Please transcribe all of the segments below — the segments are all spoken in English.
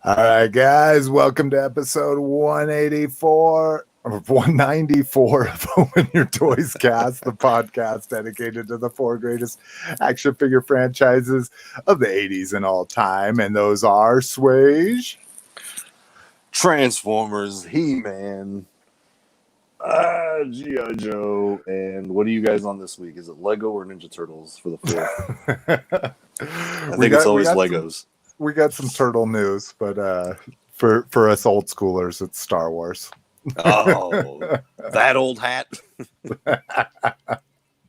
All right, guys, welcome to episode 194 or 194 of Open Your Toys Cast, the podcast dedicated to the four greatest action figure franchises of the 80s and all time. And those are Swage, Transformers, He-Man, G.I. Joe, and what are you guys on this week? Is it Lego or Ninja Turtles for the fourth? I think it's always Legos. We got some turtle news, but for us old schoolers, it's Star Wars. Oh, that old hat.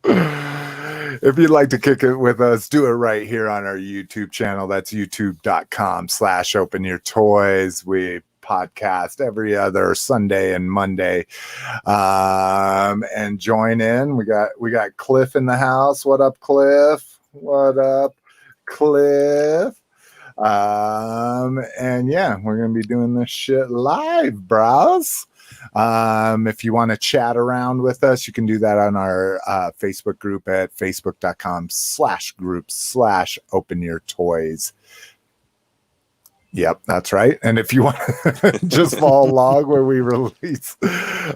If you'd like to kick it with us, do it right here on our YouTube channel. That's youtube.com/openyourtoys. We podcast every other Sunday and Monday. And join in. We got Cliff in the house. What up, Cliff? What up, Cliff? And yeah, we're gonna be doing this shit live, bros. If you want to chat around with us, you can do that on our Facebook group at facebook.com/groups/openyourtoys. Yep, that's right. And if you want to just follow along where we release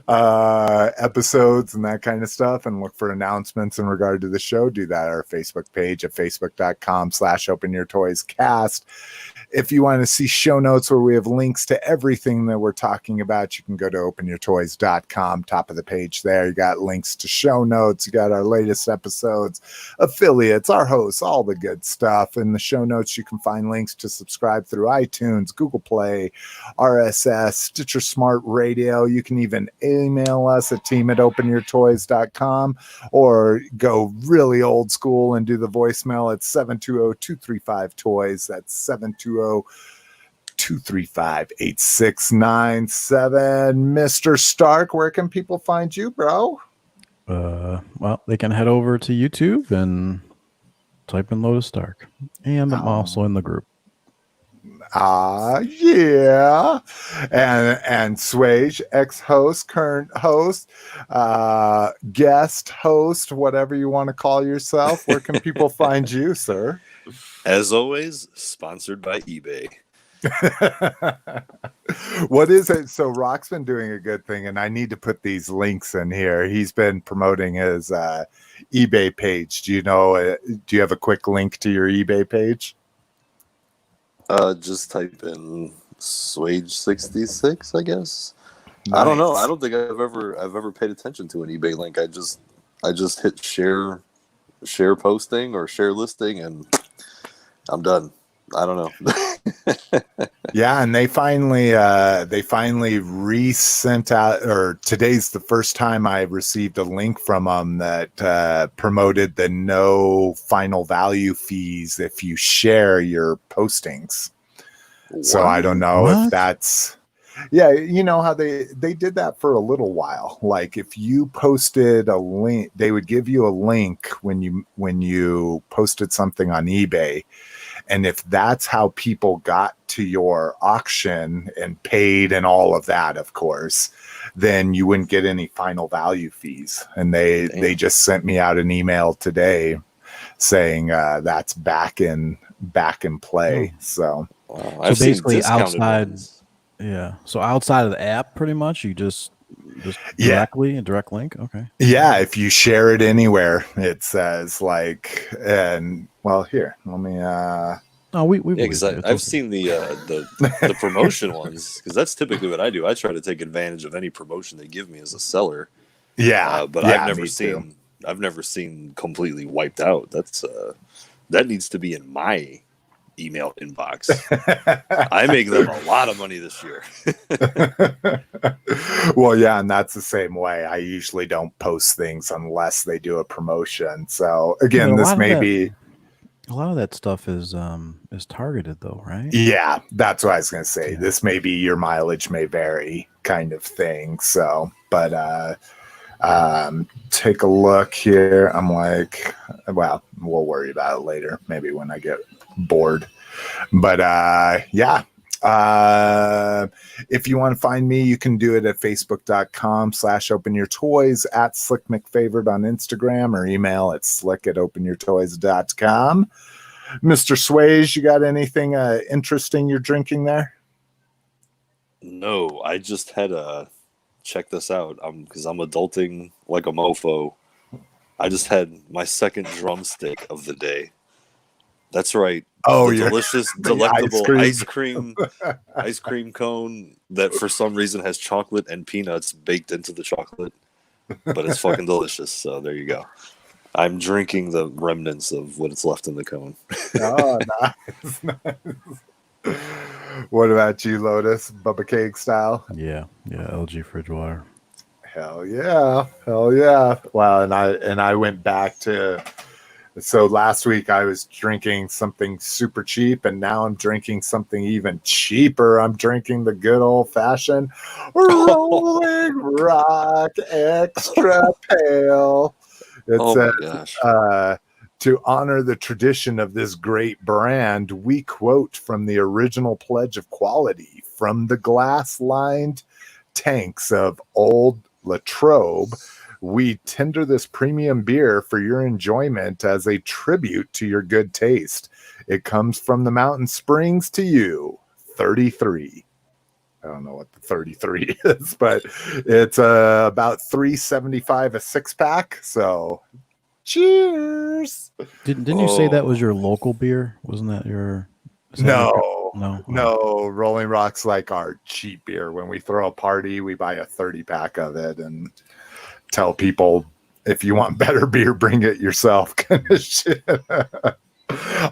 episodes and that kind of stuff and look for announcements in regard to the show, do that at our Facebook page at facebook.com/openyourtoyscast. If you want to see show notes where we have links to everything that we're talking about, you can go to openyourtoys.com, top of the page there. You got links to show notes. You got our latest episodes, affiliates, our hosts, all the good stuff. In the show notes, you can find links to subscribe through iTunes, Google Play, RSS, Stitcher Smart Radio. You can even email us at team@openyourtoys.com or go really old school and do the voicemail at 720-235-TOYS. That's 720-235-8697. Mr. Stark, where can people find you, bro? Well, they can head over to YouTube and type in Lotus Stark. And I'm also in the group. Yeah. And Swage, ex-host, current host, guest host, whatever you want to call yourself. Where can people find you, sir? As always, sponsored by eBay. What is it? So Rock's been doing a good thing, and I need to put these links in here. He's been promoting his eBay page. Do you know? Do you have a quick link to your eBay page? Just type in Swage66, I guess. Nice. I don't know. I don't think I've ever paid attention to an eBay link. I just hit share posting or share listing, and I'm done. I don't know. Yeah, and they finally resent out, or today's the first time I received a link from them that promoted the no final value fees if you share your postings. What? So I don't know if that's, yeah, you know how they did that for a little while. Like if you posted a link, they would give you a link when you posted something on eBay. And if that's how people got to your auction and paid and all of that, of course, then you wouldn't get any final value fees. And they just sent me out an email today saying that's back in play. So I've basically outside ones. Yeah. So outside of the app, pretty much, you just directly a direct link. Okay. Yeah. If you share it anywhere, it says like, and well, here, let me, I've seen the promotion ones, because that's typically what I do. I try to take advantage of any promotion they give me as a seller. Yeah. But yeah, I've never seen completely wiped out. That's, that needs to be in my email inbox. I make them a lot of money this year. Well, yeah, and that's the same way. I usually don't post things unless they do a promotion. So again, this may be a lot of that stuff is targeted though, right? Yeah, that's what I was gonna say. Yeah. This may be your mileage may vary kind of thing. So, but take a look here. I'm like, well, we'll worry about it later, maybe when I get bored. But yeah. If you want to find me, you can do it at facebook.com/openyourtoys, at Slick McFavorite on Instagram, or email at slick@openyourtoys.com. Mr. Swage, you got anything interesting you're drinking there? No, I just had a check this out. Because I'm adulting like a mofo. I just had my second drumstick of the day. That's right. Oh, The you're delicious, the delectable ice cream. ice cream cone that for some reason has chocolate and peanuts baked into the chocolate, but it's fucking delicious. So there you go. I'm drinking the remnants of what's left in the cone. Oh, nice, nice. What about you, Lotus? Bubba Cake style? Yeah, LG fridge water. Hell yeah, hell yeah. Well, and I went back to. So last week I was drinking something super cheap, and now I'm drinking something even cheaper. I'm drinking the good old fashioned Rolling Rock Extra Pale. Oh my gosh. To honor the tradition of this great brand, we quote from the original pledge of quality from the glass-lined tanks of Old Latrobe. We tender this premium beer for your enjoyment as a tribute to your good taste. It comes from the mountain springs to you. 33. I don't know what the 33 is, but it's about $3.75 a 6-pack. So cheers. Didn't you say that was your local beer? Wasn't that your? No. Rolling Rock's like our cheap beer. When we throw a party, we buy a 30-pack of it and tell people, if you want better beer, bring it yourself, kind of shit.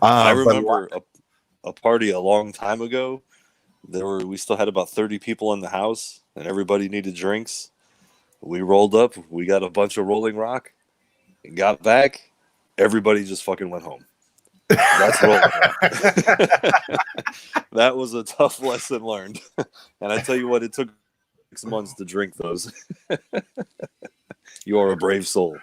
I remember a party a long time ago. We still had about 30 people in the house, and everybody needed drinks. We rolled up. We got a bunch of Rolling Rock. And got back. Everybody just fucking went home. That's Rolling Rock. That was a tough lesson learned. And I tell you what, it took 6 months to drink those. You are a brave soul.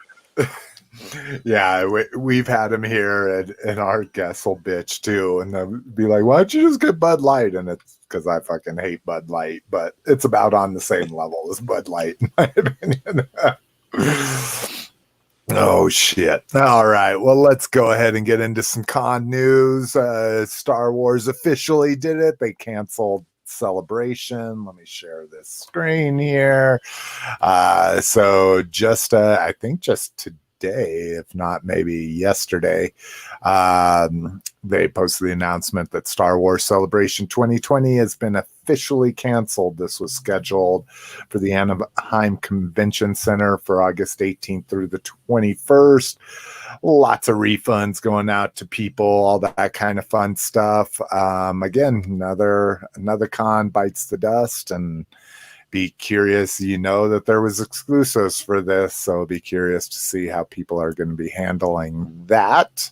Yeah, we've had him here, and our guests will bitch too, and they'll be like, "Why don't you just get Bud Light?" And it's because I fucking hate Bud Light, but it's about on the same level as Bud Light, in my opinion. Oh shit! All right, well, let's go ahead and get into some con news. Star Wars officially did it. They canceled Celebration. Let me share this screen here. So just I think just today, if not maybe yesterday, they posted the announcement that Star Wars Celebration 2020 has been officially canceled. This was scheduled for the Anaheim Convention Center for August 18th through the 21st. Lots of refunds going out to people, all that kind of fun stuff. Again, another con bites the dust, and be curious. You know that there was exclusives for this, so be curious to see how people are going to be handling that.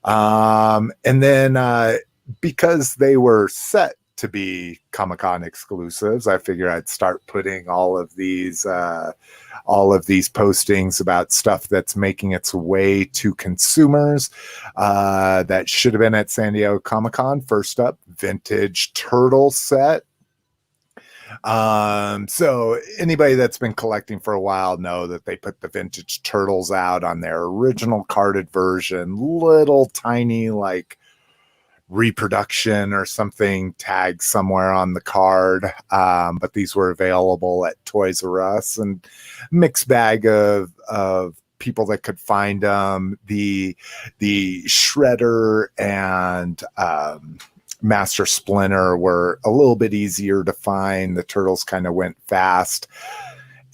And then because they were set to be Comic-Con exclusives, I figured I'd start putting all of these postings about stuff that's making its way to consumers that should have been at San Diego Comic-Con. First up, vintage turtle set. So anybody that's been collecting for a while know that they put the vintage turtles out on their original carded version, little tiny like reproduction or something tagged somewhere on the card. But these were available at Toys R Us, and mixed bag of people that could find them. The Shredder and Master Splinter were a little bit easier to find. The turtles kind of went fast,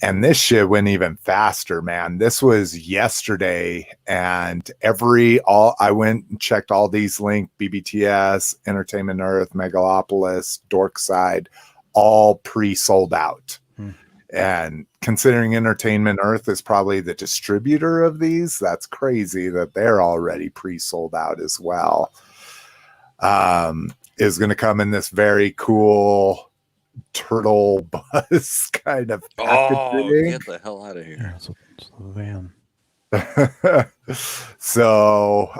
and this shit went even faster, man. This was yesterday, and I went and checked all these links: BBTS, Entertainment Earth, Megalopolis, Dorkside, all pre-sold out. And considering Entertainment Earth is probably the distributor of these, that's crazy that they're already pre-sold out as well. Is going to come in this very cool turtle bus kind of packaging. Get the hell out of here. Yeah, it's a van. So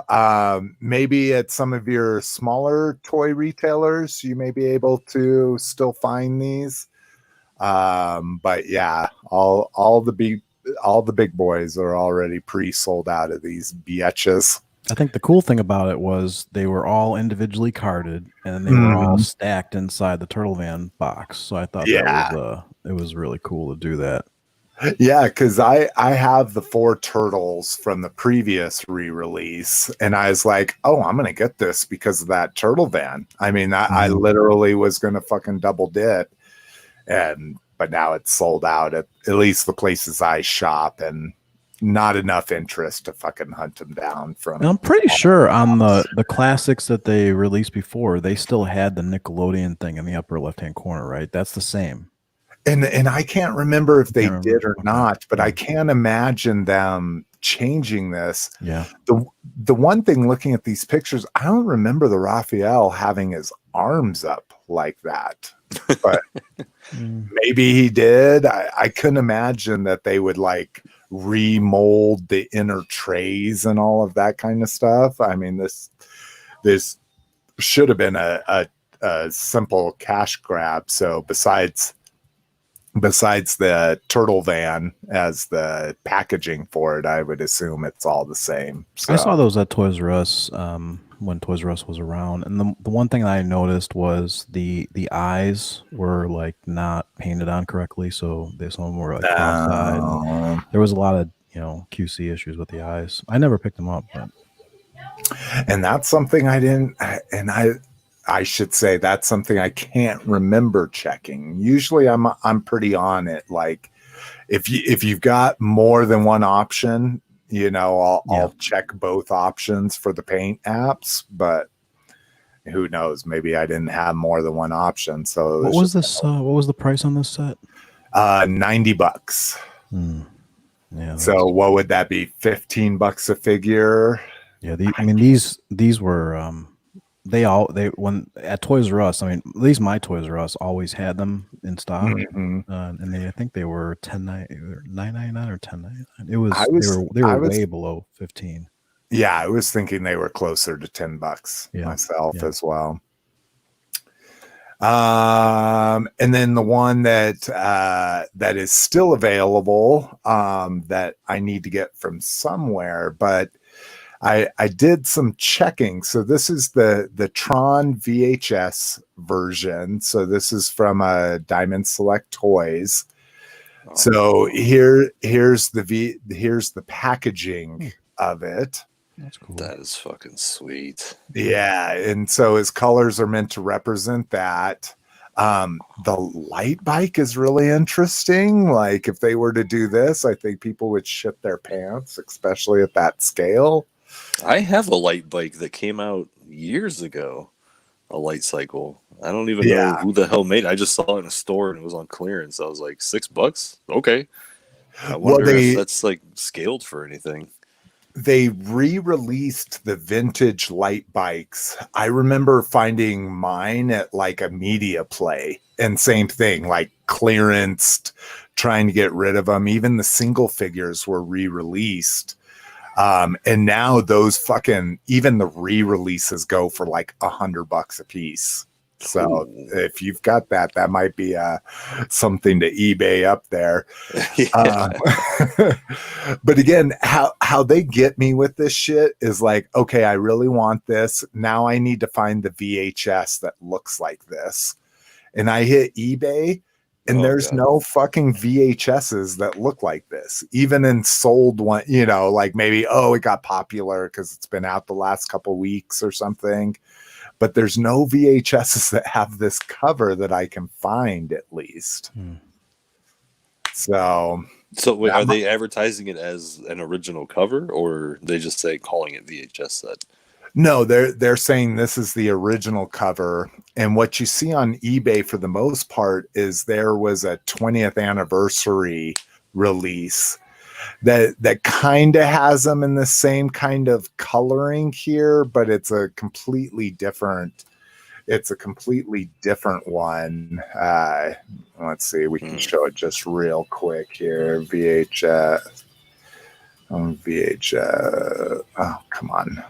maybe at some of your smaller toy retailers, you may be able to still find these. But yeah, all the big boys are already pre-sold out of these bitches. I think the cool thing about it was they were all individually carded, and then they were all stacked inside the Turtle Van box. So I thought that it was really cool to do that. Yeah, because I have the 4 turtles from the previous re-release, and I was like, oh, I'm gonna get this because of that Turtle Van. I mean, I literally was gonna fucking double dip, but now it's sold out at least the places I shop, and not enough interest to fucking hunt them down from. And I'm pretty sure on the classics that they released before, they still had the Nickelodeon thing in the upper left-hand corner, right? That's the same. And I can't remember if they did or not, but I can't imagine them changing this. Yeah. The one thing looking at these pictures, I don't remember the Raphael having his arms up like that. But maybe he did. I couldn't imagine that they would like remold the inner trays and all of that kind of stuff. I mean, this should have been a simple cash grab. So besides the Turtle Van as the packaging for it, I would assume it's all the same. So. I saw those at Toys R Us when Toys R Us was around, and the one thing that I noticed was the eyes were like not painted on correctly, so some of them were like cross-eyed. There was a lot of QC issues with the eyes. I never picked them up, and that's something I didn't. And I should say that's something I can't remember checking. Usually I'm pretty on it. Like if you've got more than one option, I'll check both options for the paint apps, but who knows? Maybe I didn't have more than one option. So what was this? What was the price on this set? $90. Yeah. So what would that be? $15 a figure? Yeah. These were, when at Toys R Us, I mean, at least my Toys R Us always had them in stock, and I think they were $9.99 or $10.99. They were way below 15. Yeah, I was thinking they were closer to $10 myself as well. And then the one that is still available that I need to get from somewhere, but I did some checking. So this is the Tron VHS version. So this is from Diamond Select Toys. Oh, so here's the packaging of it. That's cool. That is fucking sweet. Yeah, and so his colors are meant to represent that. The light bike is really interesting. Like if they were to do this, I think people would shit their pants, especially at that scale. I have a light bike that came out years ago, a light cycle. I don't even know who the hell made it. I just saw it in a store and it was on clearance. I was like, $6? Okay. I wonder if that's like scaled for anything. They re-released the vintage light bikes. I remember finding mine at like a media play, and same thing, like clearanced, trying to get rid of them. Even the single figures were re-released. And now those even the re-releases go for like $100 a piece. So if you've got that might be something to eBay up there. But again, how they get me with this shit is like, okay, I really want this. Now I need to find the VHS that looks like this. And I hit eBay, and there's no fucking VHSs that look like this. Even in sold one, like maybe, it got popular because it's been out the last couple weeks or something. But there's no VHSs that have this cover that I can find, at least. So wait, are they advertising it as an original cover, or they just calling it VHS set? No, they're saying this is the original cover. And what you see on eBay for the most part is there was a 20th anniversary release that kind of has them in the same kind of coloring here, but it's a completely different one. Let's see, we can show it just real quick here. VHS. Oh, come on.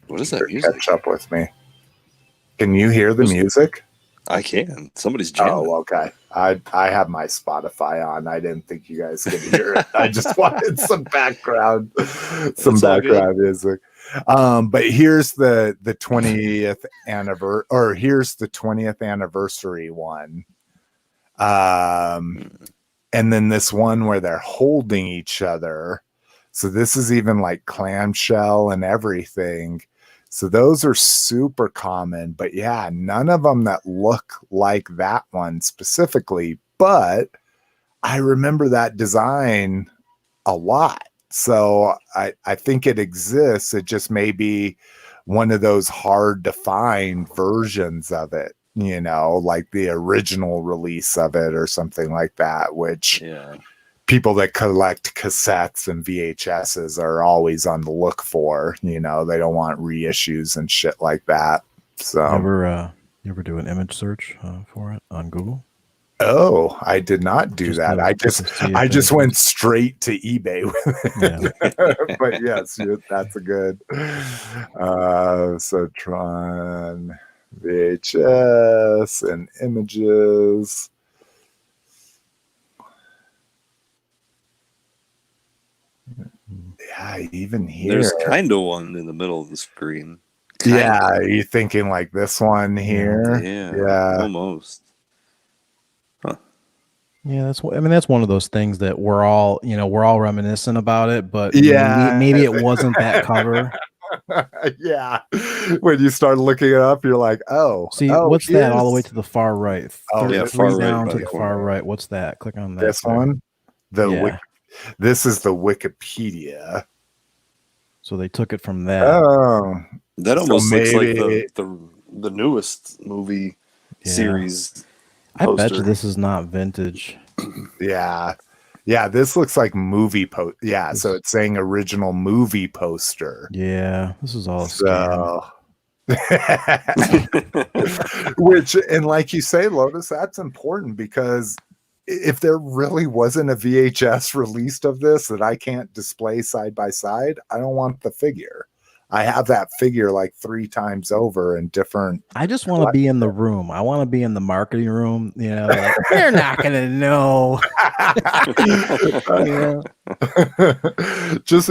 What is that music? Catch up with me. Can you hear the music? I can. Somebody's jamming. Oh, okay. I have my Spotify on. I didn't think you guys could hear it. I just wanted some background music. But here's the 20th anniversary, or here's the 20th anniversary one. And then this one where they're holding each other. So this is even like clamshell and everything. So those are super common, but yeah, none of them that look like that one specifically, but I remember that design a lot. So I think it exists. It just may be one of those hard to find versions of it, you know, like the original release of it or something like that, which people that collect cassettes and VHSs are always on the look for. You know, they don't want reissues and shit like that. So you ever do an image search for it on Google? Oh, I did not do that. I just went straight to eBay with it. Yeah. But yes, that's a good. So Tron, VHS, and images. Yeah, even here. There's kind of one in the middle of the screen. Yeah, are you thinking like this one here? Yeah, almost. Yeah, that's one of those things that we're all reminiscent about it, but maybe it wasn't that cover. Yeah, when you start looking it up, you're like, what's that all the way to the far right? Far down right to the far right. What's that? Click on that. This one. This is the Wikipedia. So they took it from that. Oh, that almost looks like the newest movie series. I bet you this is not vintage. Yeah, this looks like movie post. Yeah, so it's saying original movie poster. Yeah, this is all which, and like you say, Lotus, that's important, because if there really wasn't a VHS released of this that I can't display side by side, I don't want the figure. I have that figure like 3 times over in different. I just want to be in the room. I want to be in the marketing room. You know, like, they're not gonna know. Just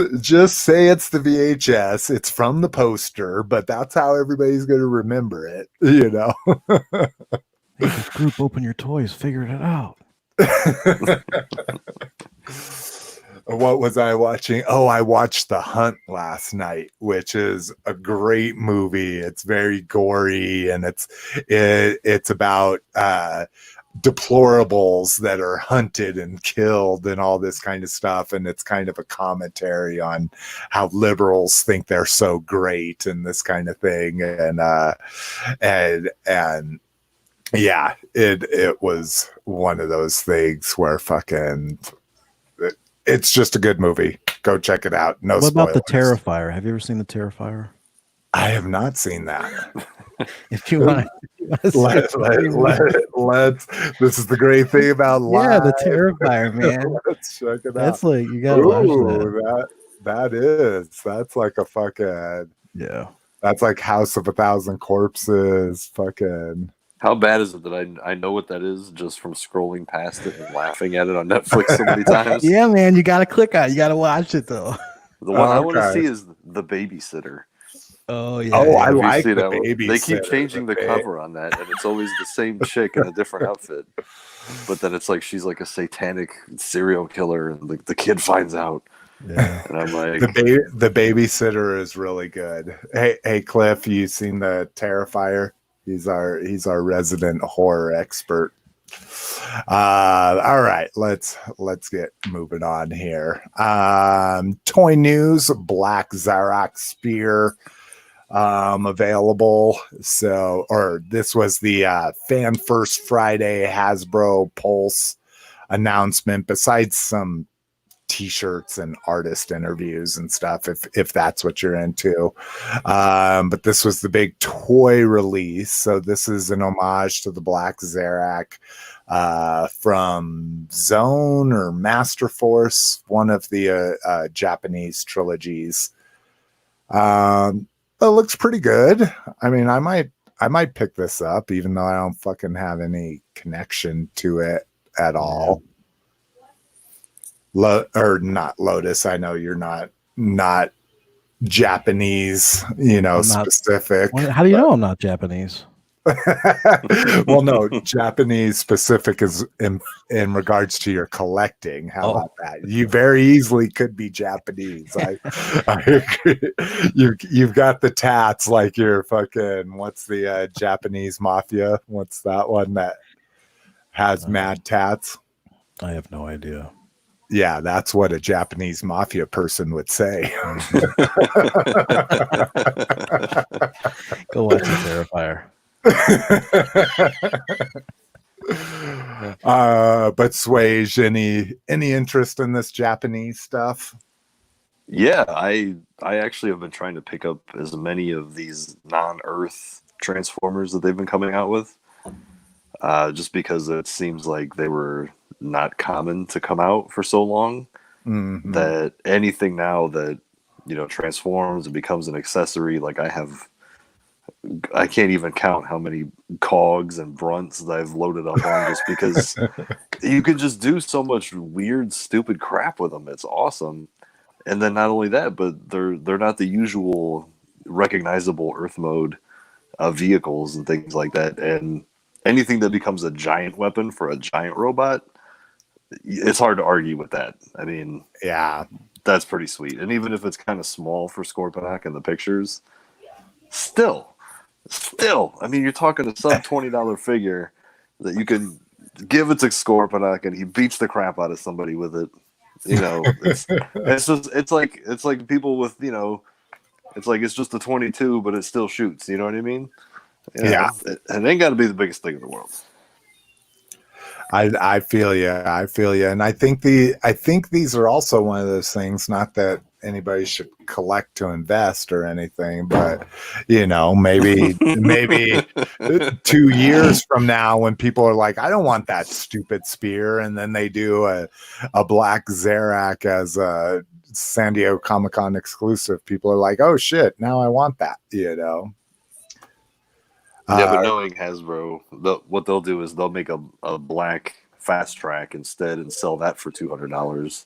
say it's the VHS. It's from the poster, but that's how everybody's going to remember it. You know. Hey, this group, open your toys. Figured it out. What was I watching? Oh, I watched The Hunt last night, which is a great movie. It's very gory, and it's about deplorables that are hunted and killed and all this kind of stuff. And it's kind of a commentary on how liberals think they're so great and this kind of thing. And yeah, it was one of those things where it's just a good movie. Go check it out. No. What spoilers. about the Terrifier? Have you ever seen the Terrifier? I have not seen that. If you want, let's. This is the great thing about live. Yeah, the Terrifier, man. Let's check it out. That's like, you gotta watch that. That's like a fucking That's like House of 1,000 Corpses. Fucking. How bad is it that I know what that is just from scrolling past it and laughing at it on Netflix so many times? Yeah, man, you gotta click on it. You gotta watch it though. The one I want to see is The Babysitter. Oh yeah. Oh, I like The Babysitter. They keep changing the cover on that, and it's always the same chick in a different outfit. But then it's like she's like a satanic serial killer, and like the kid finds out. Yeah. And I'm like, the Babysitter is really good. Hey, Cliff, you seen the Terrifier? He's our resident horror expert. All right, let's get moving on here. Toy news: Black Zarack Spear available. This was the Fan First Friday Hasbro Pulse announcement. Besides some t-shirts and artist interviews and stuff, if that's what you're into, but this was the big toy release. So this is an homage to the Black Zarack from Zone or Master Force, one of the Japanese trilogies. It looks pretty good. I mean, I might pick this up, even though I don't fucking have any connection to it at all. Or not Lotus. I know you're not Japanese, specific. How do you know I'm not Japanese? Well, no, Japanese specific is in regards to your collecting. How about that? You very easily could be Japanese. I agree. You've got the tats like you're fucking. What's the Japanese mafia? What's that one that has mad tats? I have no idea. Yeah, that's what a Japanese mafia person would say. Go watch the Terrifier. But Swage, any interest in this Japanese stuff? Yeah, I actually have been trying to pick up as many of these non-Earth Transformers that they've been coming out with, just because it seems like they were not common to come out for so long. Mm-hmm. That anything now that transforms and becomes an accessory, like I can't even count how many cogs and brunts that I've loaded up on, just because you can just do so much weird, stupid crap with them. It's awesome. And then not only that, but they're not the usual recognizable Earth mode vehicles and things like that. And anything that becomes a giant weapon for a giant robot, it's hard to argue with that. I mean, yeah, that's pretty sweet. And even if it's kind of small for Sqaudrons in the pictures, still, I mean, you're talking a sub $20 figure that you can give it to Sqaudrons and he beats the crap out of somebody with it. It's like people with it's like it's just a 22, but it still shoots. You know what I mean? Yeah. It ain't got to be the biggest thing in the world. I feel you. And I think these are also one of those things, not that anybody should collect to invest or anything, but maybe 2 years from now when people are like, I don't want that stupid spear, and then they do a black Zarack as a San Diego Comic-Con exclusive, people are like, oh shit, now I want that. Yeah, but knowing Hasbro, what they'll do is they'll make a black fast track instead and sell that for $200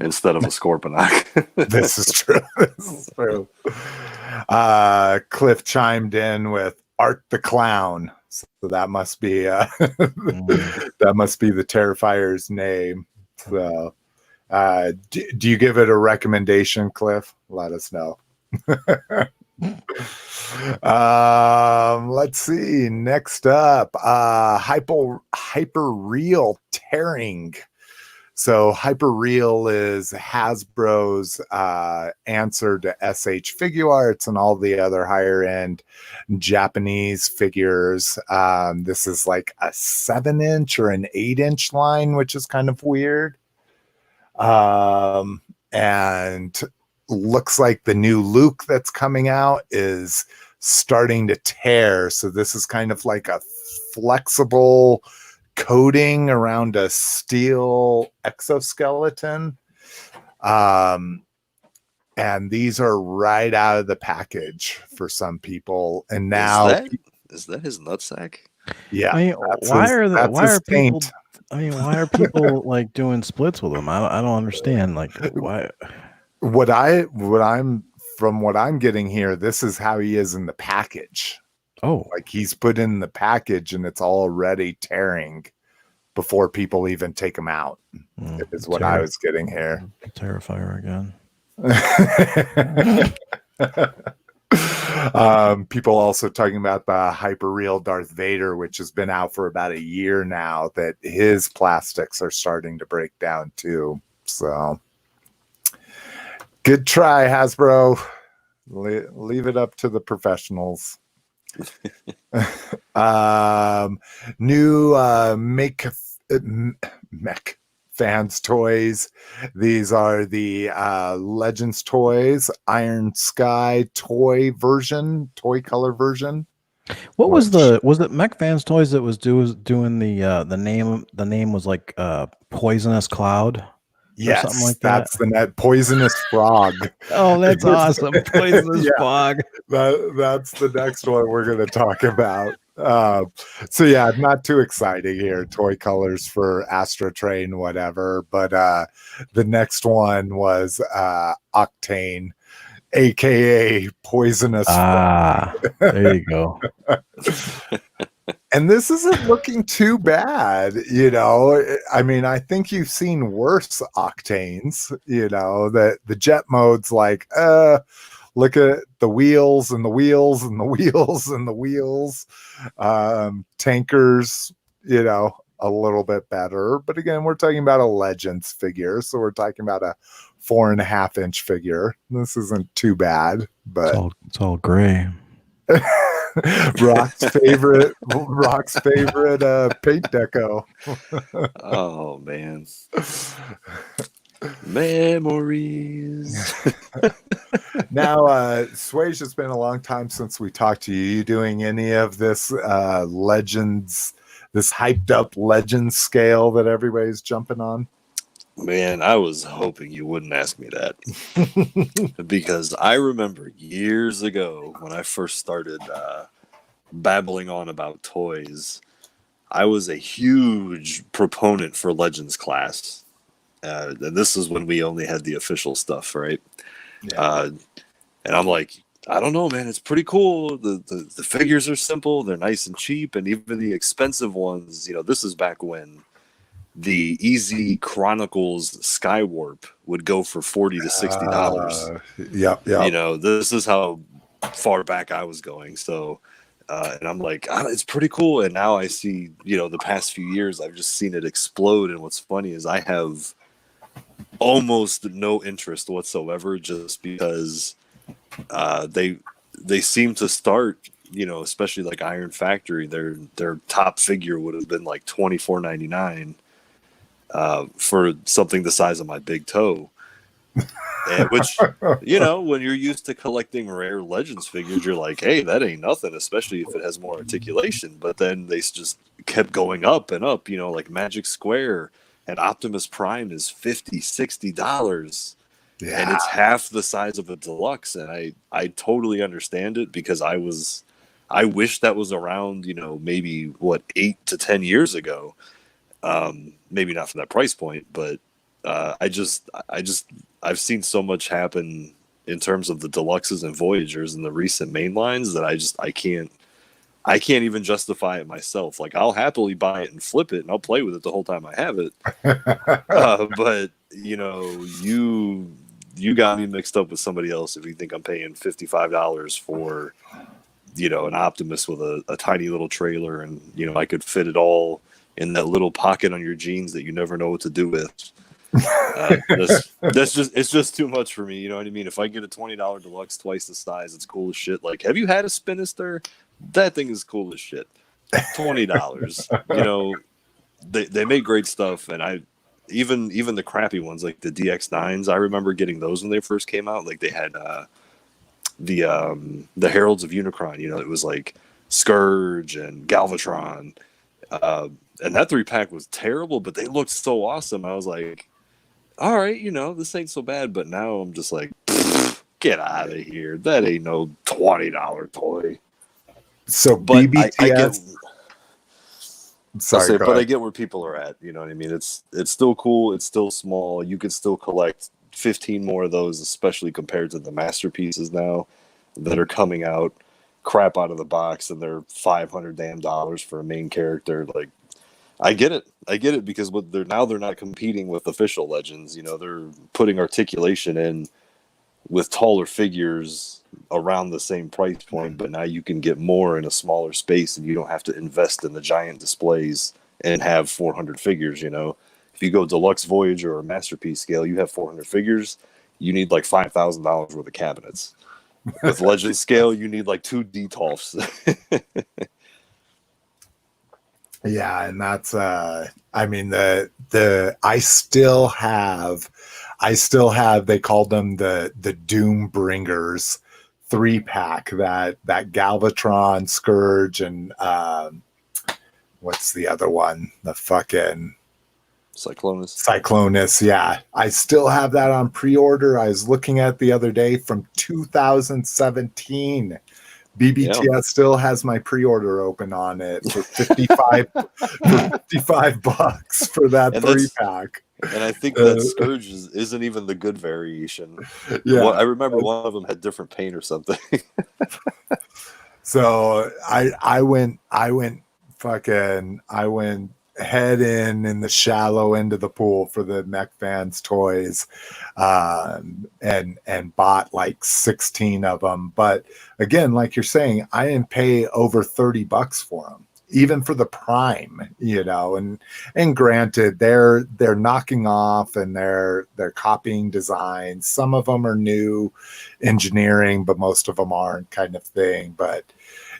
instead of a Sqaudron. This is true. Cliff chimed in with Art the Clown, so that must be that must be the Terrifier's name. So, do you give it a recommendation, Cliff? Let us know. Let's see. Next up, HyerReal Tearing. So HyerReal is Hasbro's answer to SH Figuarts and all the other higher end Japanese figures. This is like a 7-inch or an 8-inch line, which is kind of weird. And looks like the new Luke that's coming out is starting to tear. So this is kind of like a flexible coating around a steel exoskeleton. And these are right out of the package for some people. And now is that his nutsack? Yeah. I mean, why are people like doing splits with them? I don't understand. Like, why? What I'm getting here, this is how he is in the package. Oh, like he's put in the package and it's already tearing before people even take him out. Is what I was getting here. Terrifier again. People also talking about the HyerReal Darth Vader, which has been out for about a year now, that his plastics are starting to break down too. So good try, Hasbro. Leave it up to the professionals. New mech fans toys. These are the Legends toys, Iron Sky toy color version. What was it Mech Fans Toys that was doing the name was like Poisonous Cloud? Yes, something like that's the Poisonous Frog. Oh, that's awesome. Poisonous Frog. That's the next one we're going to talk about. So yeah, not too exciting here. Toy colors for Astrotrain, whatever. But the next one was Octane. aka poisonous. There you go. And this isn't looking too bad, you know. I mean, I think you've seen worse Octanes, you know, that the jet mode's like, look at the wheels and the wheels and the wheels and the wheels. Tankers, you know, a little bit better. But again, we're talking about a Legends figure. So we're talking about a 4.5-inch figure. This isn't too bad, but it's all gray. Rock's favorite paint deco. Oh man. Memories. Now, Swage, it's been a long time since we talked to you. You doing any of this Legends, this hyped up Legends scale that everybody's jumping on? Man, I was hoping you wouldn't ask me that. Because I remember years ago when I first started babbling on about toys, I was a huge proponent for Legends class. And this is when we only had the official stuff, right? Yeah. And I'm like, I don't know, man. It's pretty cool. The figures are simple. They're nice and cheap. And even the expensive ones, you know, this is back when the Easy Chronicles Skywarp would go for $40 to $60. Yep. You know, this is how far back I was going. So, and I'm like, it's pretty cool. And now I see, you know, the past few years, I've just seen it explode. And what's funny is I have almost no interest whatsoever, just because they seem to start, you know, especially like Iron Factory, their top figure would have been like $24.99 for something the size of my big toe. And which, you know, when you're used to collecting rare Legends figures, you're like, hey, that ain't nothing, especially if it has more articulation. But then they just kept going up and up, you know, like Magic Square and Optimus Prime is $50, $60. Yeah. And it's half the size of a deluxe. And I totally understand it, because I wish that was around, you know, maybe 8 to 10 years ago. Maybe not from that price point, but I've seen so much happen in terms of the deluxes and Voyagers and the recent main lines that I can't even justify it myself. Like, I'll happily buy it and flip it, and I'll play with it the whole time I have it. But you know, you got me mixed up with somebody else if you think I'm paying $55 for, you know, an Optimus with a tiny little trailer, and you know, I could fit it all in that little pocket on your jeans that you never know what to do with. It's just too much for me. You know what I mean? If I get a $20 deluxe twice the size, it's cool as shit. Like, have you had a Spinister? That thing is cool as shit. $20. You know, they make great stuff, and I even the crappy ones like the DX9s. I remember getting those when they first came out. Like, they had the Heralds of Unicron. You know, it was like Scourge and Galvatron. And that 3-pack was terrible, but they looked so awesome. I was like, all right, you know, this ain't so bad. But now I'm just like, get out of here. That ain't no $20 toy. So, but BBTS. I get where people are at. You know what I mean? It's still cool. It's still small. You could still collect 15 more of those, especially compared to the masterpieces now that are coming out crap out of the box, and they're $500 for a main character. Like, I get it because they're not competing with official Legends. You know, they're putting articulation in with taller figures around the same price point, but now you can get more in a smaller space, and you don't have to invest in the giant displays and have 400 figures. You know, if you go deluxe Voyager or masterpiece scale, you have 400 figures. You need like $5,000 worth of cabinets. With Legend scale, you need like 2 Detolfs. Yeah, and that's I mean, I still have they called them the Doom Bringers 3-pack, that Galvatron, Scourge, and what's the other one? The fucking Cyclonus, yeah. I still have that on pre-order. I was looking at the other day from 2017. BBTS still has my pre-order open on it for $55 for that 3-pack. And I think that Scourge isn't even the good variation. Yeah, I remember one of them had different paint or something. So I went head in the shallow end of the pool for the Mech Fans toys, and bought like 16 of them. But again, like you're saying, I didn't pay over $30 for them, even for the Prime, you know. And granted, they're knocking off and they're copying designs. Some of them are new engineering, but most of them aren't, kind of thing. But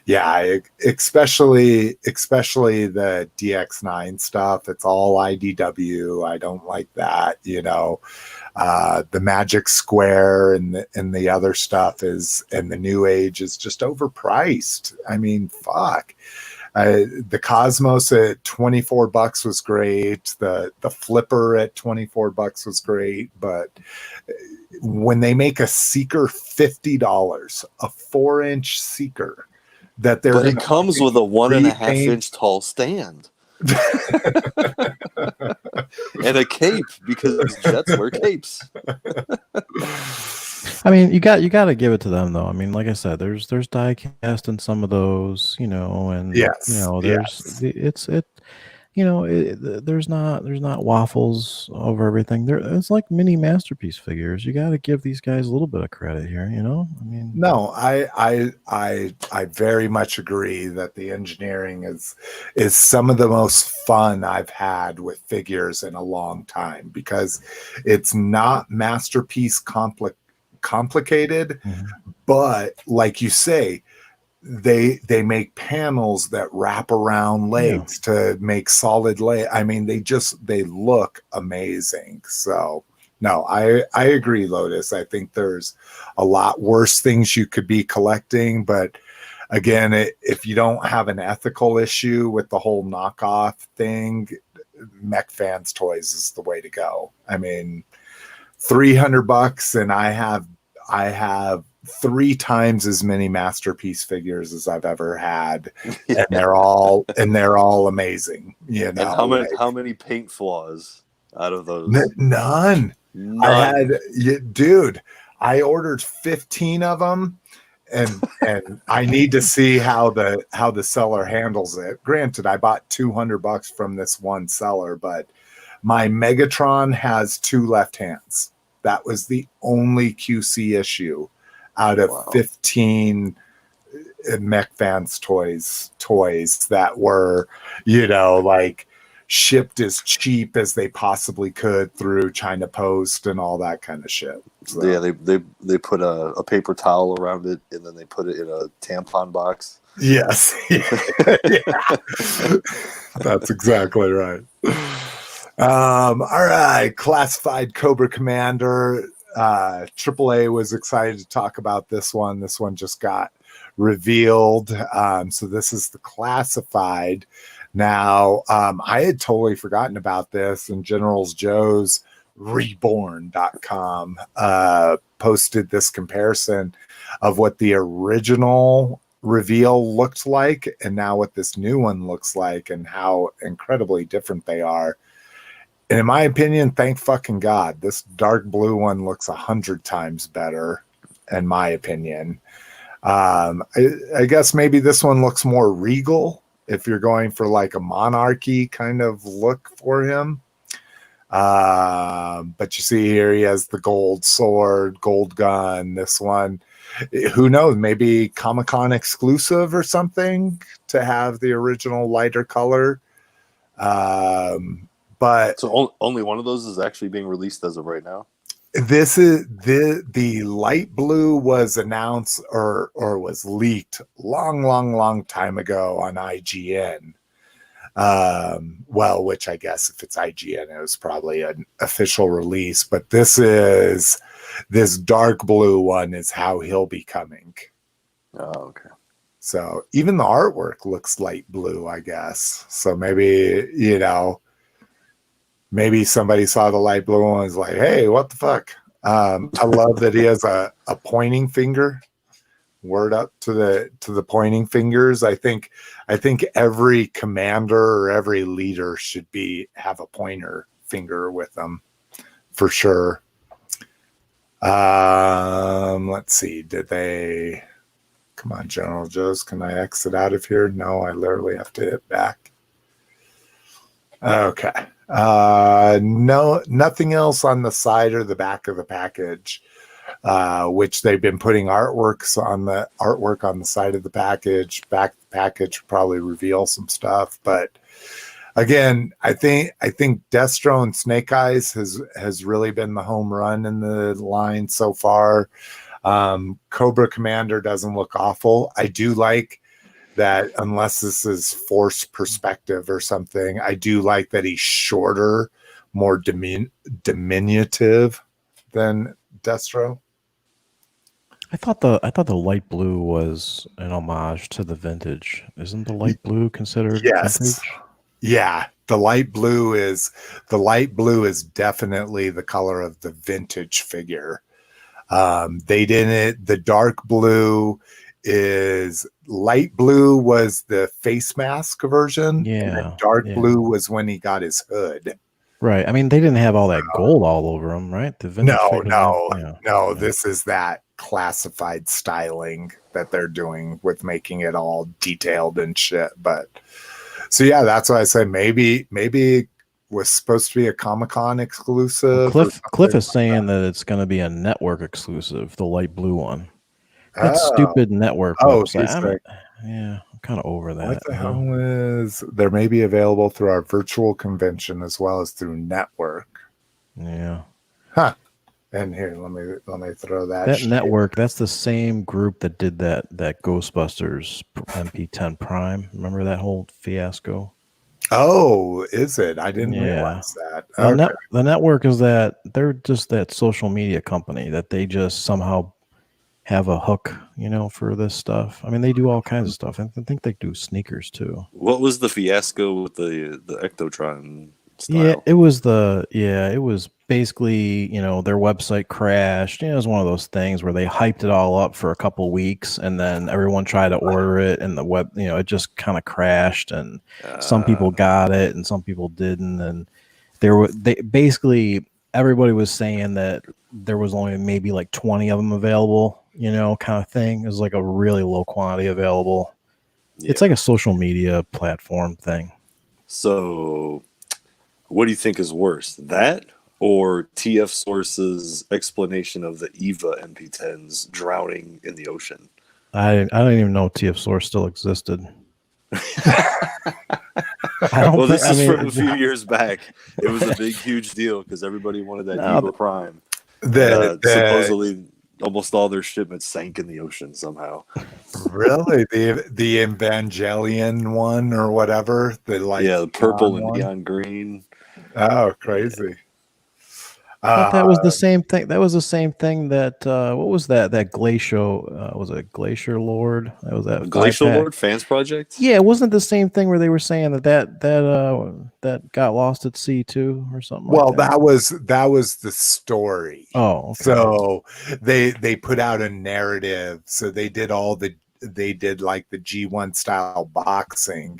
yeah, especially the DX9 stuff. It's all IDW. I don't like that, you know. The Magic Square and the other stuff and the New Age is just overpriced. I mean, fuck. The Cosmos at $24 was great. The Flipper at $24 was great, but when they make a Seeker $50, a 4-inch Seeker, but it comes with a 1.5-inch tall stand. And a cape, because Jets wear capes. I mean, you got to give it to them, though. I mean, like I said, there's die cast in some of those, you know, and yes, you know, there's not waffles over everything. It's like mini masterpiece figures. You got to give these guys a little bit of credit here, you know. I mean, no, I very much agree that the engineering is some of the most fun I've had with figures in a long time, because it's not masterpiece complicated, but like you say, they make panels that wrap around legs to make solid leg. I mean, they look amazing. So no, I agree, Lotus. I think there's a lot worse things you could be collecting, but again, if you don't have an ethical issue with the whole knockoff thing, Mech Fans toys is the way to go. I mean, $300, and I have 3 times as many masterpiece figures as I've ever had, and they're all amazing. You know, and how many paint flaws out of those? None. Dude, I ordered 15 of them, and I need to see how the seller handles it. Granted, I bought $200 from this one seller, but my Megatron has 2 left hands. That was the only QC issue out of 15 Mech Fans toys that were, you know, like shipped as cheap as they possibly could through China Post and all that kind of shit. So. Yeah, they put a paper towel around it, and then they put it in a tampon box. Yes. Yeah. That's exactly right. All right, classified Cobra Commander. AAA was excited to talk about this one. This one just got revealed. So this is the classified. Now, I had totally forgotten about this, and Generals Joe's Reborn.com posted this comparison of what the original reveal looked like and now what this new one looks like, and how incredibly different they are. And in my opinion, thank fucking God, this dark blue one looks 100 times better, in my opinion. I guess maybe this one looks more regal if you're going for like a monarchy kind of look for him. But you see here, he has the gold sword, gold gun. This one, who knows, maybe Comic-Con exclusive or something to have the original lighter color. But so only one of those is actually being released as of right now. This is the light blue was announced or was leaked long time ago on IGN. Well, which I guess if it's IGN, it was probably an official release. But this dark blue one is how he'll be coming. Oh, okay. So even the artwork looks light blue, I guess. So maybe, you know, maybe somebody saw the light blue one and was like, hey, what the fuck? I love that he has a pointing finger. Word up to the pointing fingers. I think every commander or every leader should have a pointer finger with them for sure. Let's see. Did they? Come on, General Joe's. Can I exit out of here? No, I literally have to hit back. Okay. No, nothing else on the side or the back of the package, which they've been putting artwork on the side of the package. Back of the package will probably reveal some stuff, but again, I think Destro and Snake Eyes has really been the home run in the line so far. Cobra Commander doesn't look awful. I do like that, unless this is forced perspective or something, I do like that he's shorter, more diminutive than Destro. I thought the light blue was an homage to the vintage. Isn't the light blue considered vintage? Yeah, the light blue is definitely the color of the vintage figure. The dark blue is light blue was the face mask version. Yeah. And then dark blue was when he got his hood. Right. I mean, they didn't have all that gold all over them, right? The vintage No. This is that classified styling that they're doing with making it all detailed and shit. But so yeah, that's why I say maybe it was supposed to be a Comic-Con exclusive. Cliff is saying that it's going to be a network exclusive, the light blue one. That stupid network website. I'm kind of over that. What the hell is there? May be available through our virtual convention as well as through network. Yeah. Huh. And here, let me throw that network. That's the same group that did that Ghostbusters MP10 Prime. Remember that whole fiasco? Oh, is it? I didn't realize that. Okay. The network is that they're just that social media company that they just somehow have a hook, for this stuff. I mean, they do all kinds of stuff. I think they do sneakers too. What was the fiasco with the Ectotron style? Yeah, it was basically, their website crashed. It was one of those things where they hyped it all up for a couple weeks and then everyone tried to order it and the web, it just kind of crashed and some people got it and some people didn't. And everybody was saying that there was only maybe like 20 of them available, kind of thing. It was like a really low quantity available. Yeah. It's like a social media platform thing. So what do you think is worse, that or TF Source's explanation of the EVA MP10s drowning in the ocean? I don't even know TF Source still existed. This is from a few years back. It was a big, huge deal because everybody wanted that EVA Prime. Supposedly, almost all their shipments sank in the ocean somehow. Really, the Evangelion one or whatever, the purple and neon green. Oh, crazy! I thought that was the same thing. That was the same thing that what was that? That Glacial was it Glacier Lord? That was that Glacial Lord Fans Project. Yeah, it wasn't the same thing where they were saying that got lost at sea too or something. Well, like that was the story. Oh, okay. So they put out a narrative. So they did like the G1 style boxing.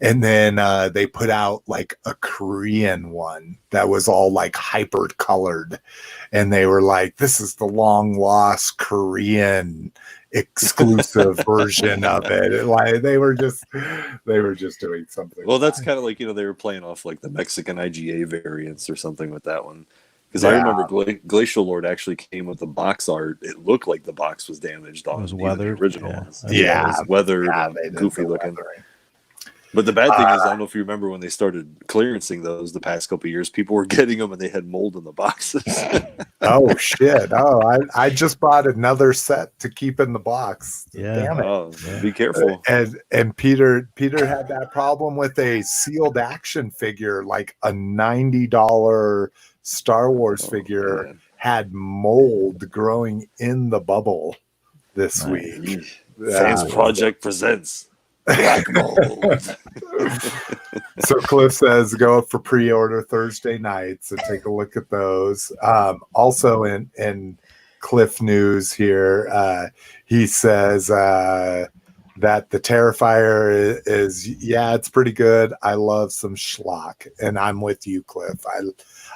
And then they put out like a Korean one that was all like hyper colored. And they were like, this is the long lost Korean exclusive version of it. Like they were just doing something. Well, that's kind of like, they were playing off like the Mexican IGA variants or something with that one. Because I remember Glacial Lord actually came with the box art. It looked like the box was damaged on the original ones. Yeah. It was weathered and goofy looking. But the bad thing is, I don't know if you remember when they started clearancing those the past couple of years, people were getting them and they had mold in the boxes. Oh, shit. Oh, I just bought another set to keep in the box. Yeah. Damn it. Oh, be careful. And Peter had that problem with a sealed action figure, like a $90 Star Wars figure had mold growing in the bubble this week. Fans Project presents Black Mold. So Cliff says go up for pre-order Thursday night, so take a look at those. Also in Cliff news here, he says that the Terrifier is yeah, it's pretty good. I love some schlock, and I'm with you, Cliff.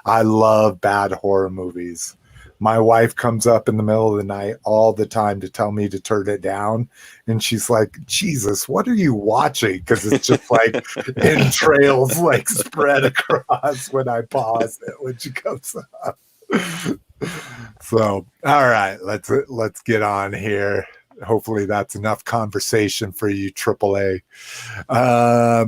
I love bad horror movies. My wife comes up in the middle of the night all the time to tell me to turn it down, and she's like, Jesus, what are you watching? Because it's just like entrails like spread across when I pause it when she comes up. So all right, let's get on here. Hopefully that's enough conversation for you, AAA.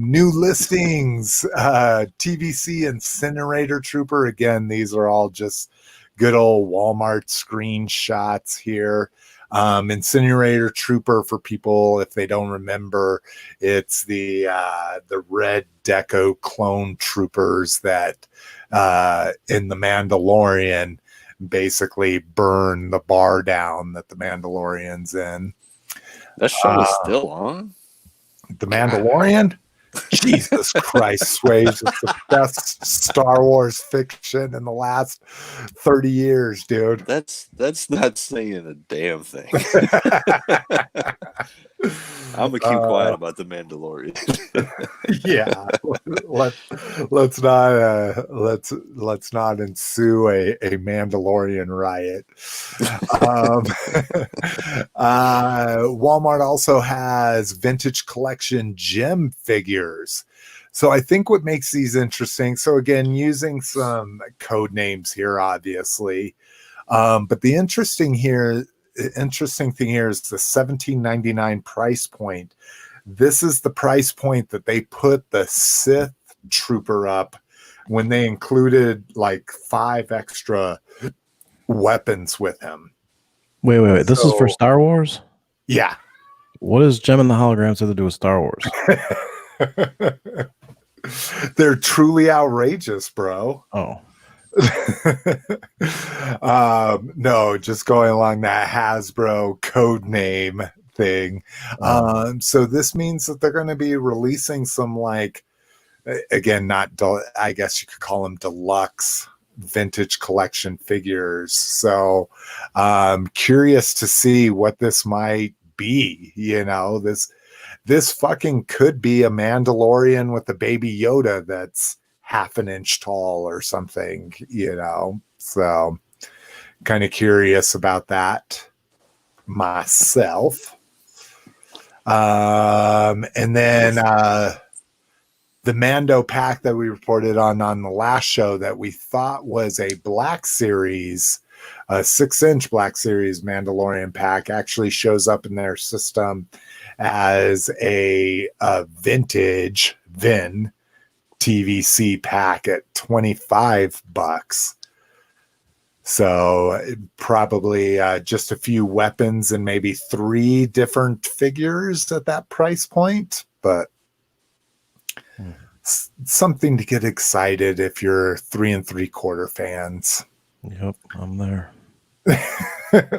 New listings, TVC Incenerator Trooper. Again, these are all just good old Walmart screenshots here. Incinerator Trooper, for people if they don't remember, it's the red deco clone troopers that in the Mandalorian basically burn the bar down that the Mandalorian's in. That show is still on? The Mandalorian? Jesus Christ, Sways. It's the best Star Wars fiction in the last 30 years, dude. That's not saying a damn thing. I'm gonna keep quiet about the Mandalorian. Yeah, let's not ensue a Mandalorian riot. Walmart also has vintage collection gem figures. So I think what makes these interesting, so again, using some code names here, obviously, but the interesting thing here is the $17.99 price point. This is the price point that they put the Sith Trooper up when they included like 5 extra weapons with him. Wait. This is for Star Wars? Yeah. What does Gem and the Holograms have to do with Star Wars? They're truly outrageous, bro. Oh. No, just going along that Hasbro code name thing. So this means that they're going to be releasing some, like, again, I guess you could call them deluxe vintage collection figures. So curious to see what this might be. This fucking could be a Mandalorian with a baby Yoda that's half an inch tall or something, so kind of curious about that myself. And then the Mando pack that we reported on the last show that we thought was a Black Series, a 6-inch Black Series Mandalorian pack, actually shows up in their system as a vintage VIN TVC pack at $25. So probably just a few weapons and maybe 3 different figures at that price point, but something to get excited if you're 3 3/4 fans. Yep, I'm there.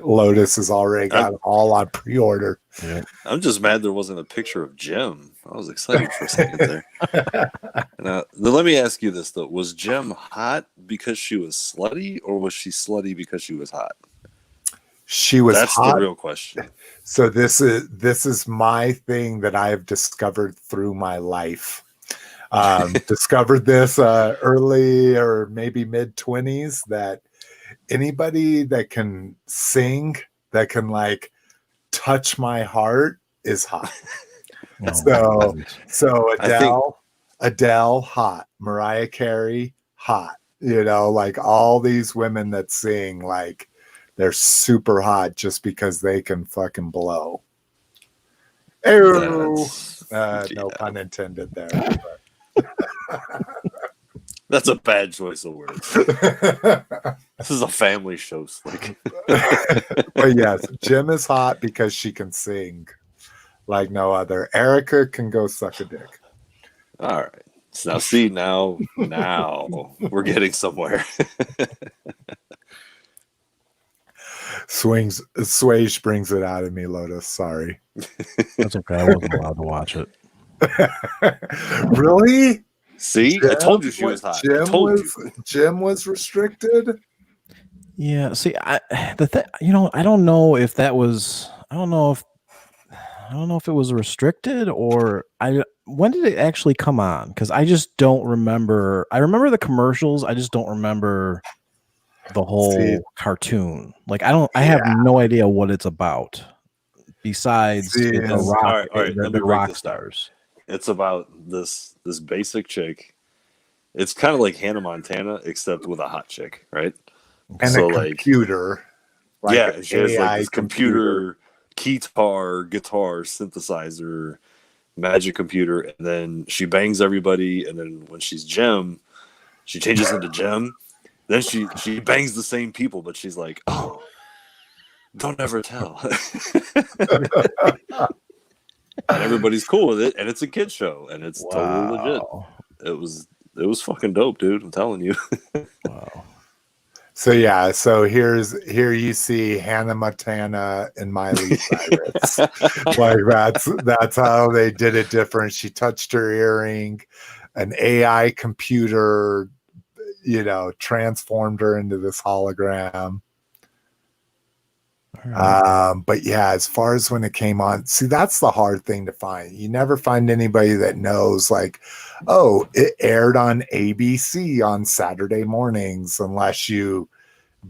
Lotus has already got them all on pre-order. Yeah. I'm just mad there wasn't a picture of Gem. I was excited for a second there. Now, let me ask you this, though. Was Gem hot because she was slutty, or was she slutty because she was hot? She was That's hot. The real question. So this is my thing that I have discovered through my life. Discovered this early or maybe mid-20s, that anybody that can sing, that can like touch my heart is hot. So Adele, hot. Mariah Carey, hot. Like all these women that sing, like they're super hot just because they can fucking blow. No pun intended there. But. That's a bad choice of words. This is a family show, Slick. But yes, Jim is hot because she can sing like no other. Erica can go suck a dick. All right. So now, see, now we're getting somewhere. Swage brings it out of me, Lotus. Sorry. That's okay. I wasn't allowed to watch it. Really? See, I told you she was hot. Jim was restricted. Yeah. See, I don't know if that was. I don't know if I don't know if it was restricted or when did it actually come on? Because I just don't remember. I remember the commercials. I just don't remember the whole cartoon. Like I have no idea what it's about. Besides it's a rock, all right, the rock stars. It's about this basic chick. It's kind of like Hannah Montana, except with a hot chick, right? And so a computer. Like she has like this computer, keytar, guitar, synthesizer, magic computer, and then she bangs everybody, and then when she's Gem, she changes into Gem. Then she bangs the same people, but she's like, oh, don't ever tell. And everybody's cool with it, and it's a kid show, and it's totally legit. It was fucking dope, dude. I'm telling you. Wow. So yeah, here you see Hannah Montana and Miley Cyrus. Like that's how they did it different. She touched her earring, an AI computer, transformed her into this hologram. Right. But yeah, as far as when it came on, see, that's the hard thing to find. You never find anybody that knows, like, oh, it aired on ABC on Saturday mornings, unless you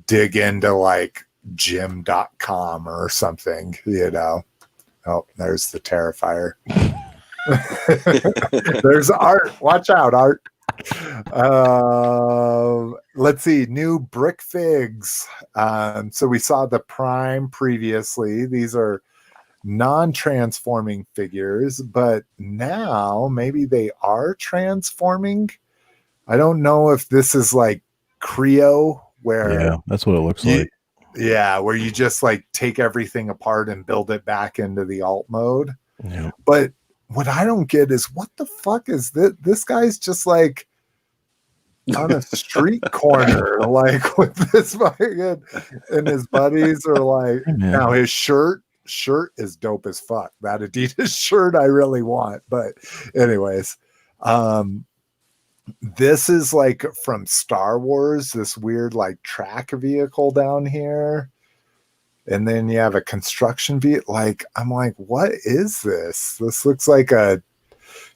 dig into like gym.com or something, Oh, there's the Terrifier. There's Art. Watch out, Art. Let's see, new brick figs. So we saw the Prime previously. These are non-transforming figures, but now maybe they are transforming. I don't know if this is like Creo, where that's what it looks like. Yeah, where you just like take everything apart and build it back into the alt mode. Yeah. But what I don't get is, what the fuck is this? This guy's just like on a street corner, like with this fucking, and his buddies are like, now his shirt is dope as fuck. That Adidas shirt I really want. But anyways, this is like from Star Wars, this weird like track vehicle down here. And then you have a construction vehicle. Like, I'm like, what is this? This looks like a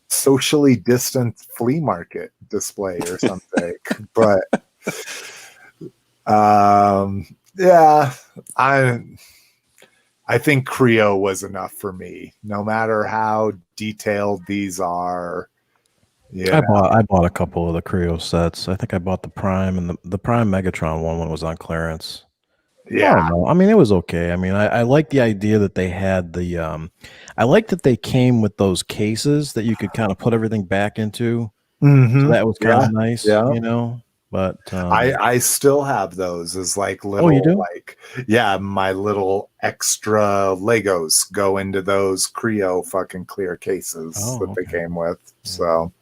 socially distant flea market display or something. But yeah, I think Creo was enough for me, no matter how detailed these are. Yeah, I bought a couple of the Creo sets. I think I bought the Prime and the Prime Megatron one when it was on clearance. Yeah, I mean, it was okay. I mean, I like the idea that they had the I like that they came with those cases that you could kind of put everything back into. Mm-hmm. So that was kind of nice, But I still have those as like little, you do? like, yeah, my little extra Legos go into those Creo fucking clear cases that they came with. So,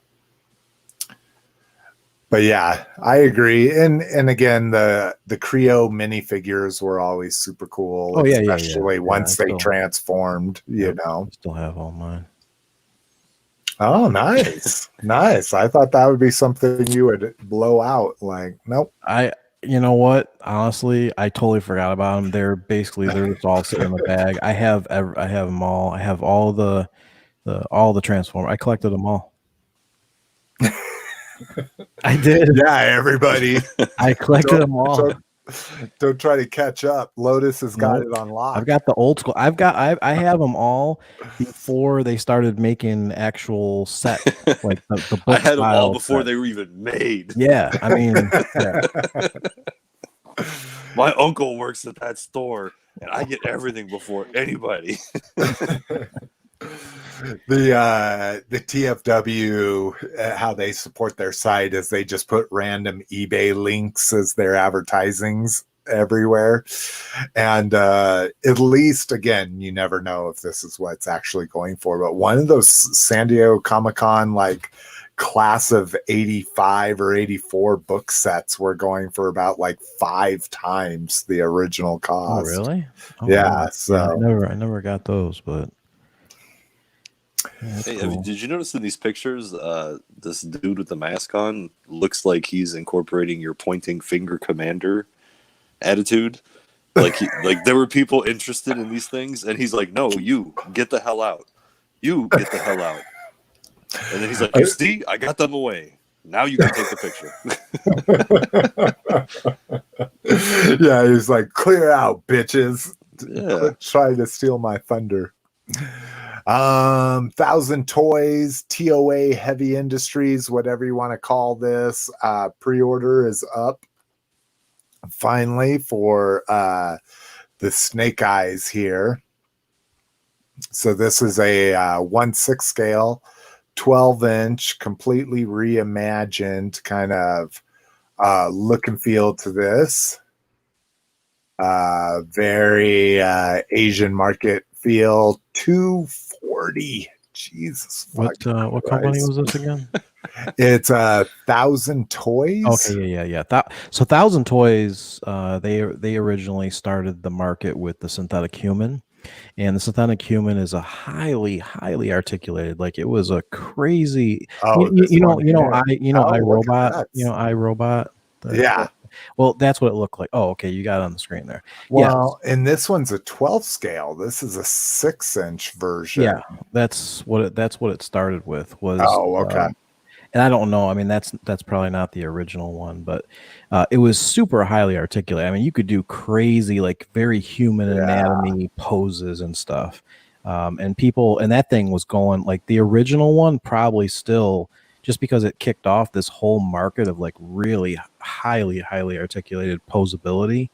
but yeah, I agree. And again, the Creo minifigures were always super cool, especially once they transformed, I still have all mine. Oh, nice. Nice. I thought that would be something you would blow out. Like, nope. You know what? Honestly, I totally forgot about them. They're just all sitting in the bag. I have them all. I have all the Transformers. I collected them all. I did. Yeah, everybody. I collected them all. Don't try to catch up. Lotus has got it on lock. I've got the old school. I have them all before they started making actual set. Like the book I had them all before set. they were even made. Yeah, I mean, my uncle works at that store, and I get everything before anybody. The TFW, how they support their site is they just put random eBay links as their advertisings everywhere. And at least, again, you never know if this is what's actually going for, but one of those San Diego Comic-Con like class of 85 or 84 book sets were going for about like 5 times the original cost. Oh, really? Oh, yeah. wow. So I never got those, but hey, cool. Did you notice in these pictures, this dude with the mask on looks like he's incorporating your pointing finger commander attitude? Like there were people interested in these things, and he's like, "No, you get the hell out. You get the hell out." And then he's like, "You see, I got them away. Now you can take the picture." Yeah, he's like, "Clear out, bitches! Yeah. Quit trying to steal my thunder." 1,000 Toys, TOA Heavy Industries, whatever you want to call this. Pre-order is up finally for the Snake Eyes here. So this is a 1/6 scale, 12-inch, completely reimagined kind of look and feel to this. Very Asian market feel. 240. Jesus. What company was this again? It's 1,000 Toys. Okay, yeah. So 1,000 Toys, they originally started the market with the synthetic human, and the synthetic human is a highly articulated. Like it was a crazy. iRobot. Yeah. Well, that's what it looked like. Oh, okay, you got it on the screen there. Well, and this one's a 12 scale. This is a 6-inch version. Yeah, that's what it started with. Was okay. And I don't know. I mean, that's probably not the original one, but it was super highly articulated. I mean, you could do crazy, like very human anatomy poses and stuff. And that thing was going like the original one probably still, just because it kicked off this whole market of like really highly articulated posability.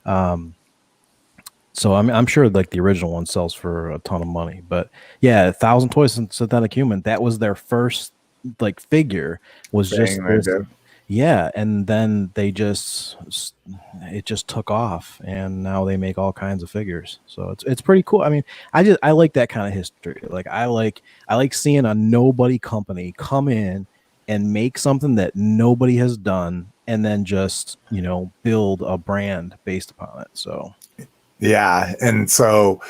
So I'm sure like the original one sells for a ton of money, but yeah, 1,000 Toys and Synthetic Human, that was their first like figure, was just and then it just took off, and now they make all kinds of figures. So it's pretty cool. I mean, I like that kind of history. Like I like seeing a nobody company come in and make something that nobody has done, and then just build a brand based upon it. So yeah, and so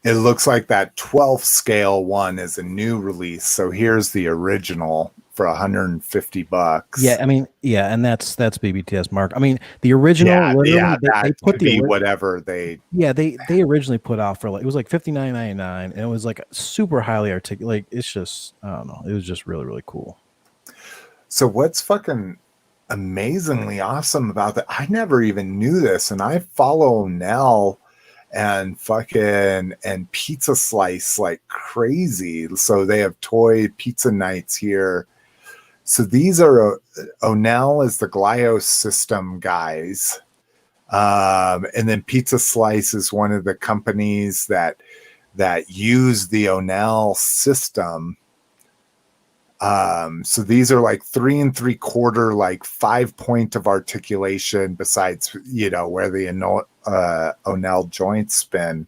it looks like that 12 scale one is a new release. So here's the original for $150. Yeah, I mean, and that's BBTS mark. I mean, the original, they put whatever they. Yeah, they originally put out for like, it was like $59.99, and it was like super highly articulated. Like it's just, I don't know, it was just really, really cool. So what's fucking amazingly awesome about that? I never even knew this, and I follow Nell and Pizza Slice like crazy. So they have toy pizza nights here. So these are Onell is the Glyos system guys, and then Pizza Slice is one of the companies that use the Onell system. So these are like 3 3/4, like 5-point of articulation, besides where the Onell joints spin.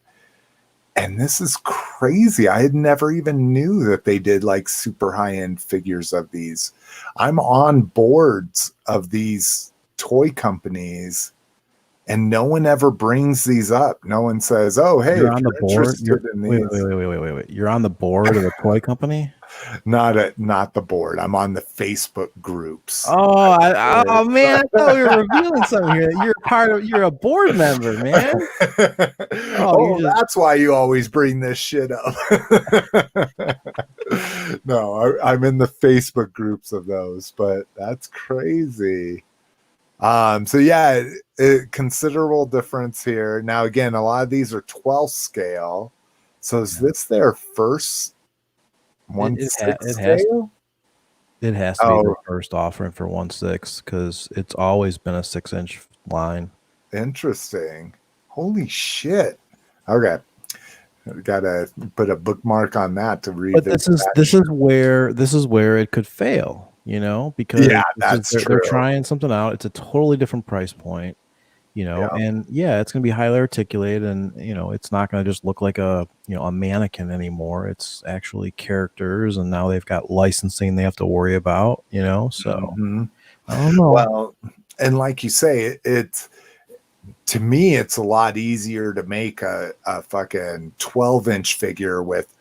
And this is crazy. I had never even knew that they did like super high-end figures of these. I'm on boards of these toy companies, and no one ever brings these up. No one says, "Oh, hey, you're on the board." Wait. You're on the board of a toy company? Not the board. I'm on the Facebook groups. Oh, man! I thought we were revealing something here. You're a board member, man. That's why you always bring this shit up. No, I'm in the Facebook groups of those, but that's crazy. So yeah, considerable difference here. Now again, a lot of these are 12 scale. So is this their first 1/6 scale? It has to be their first offering for 1/6, because it's always been a 6-inch line. Interesting. Holy shit. Okay. Gotta put a bookmark on that to read. But this is where it could fail, because they're trying something out. It's a totally different price point, and it's gonna be highly articulated, and it's not gonna just look like a mannequin anymore. It's actually characters, and now they've got licensing they have to worry about, so I don't know. Well, and like you say, to me, it's a lot easier to make a fucking 12-inch figure with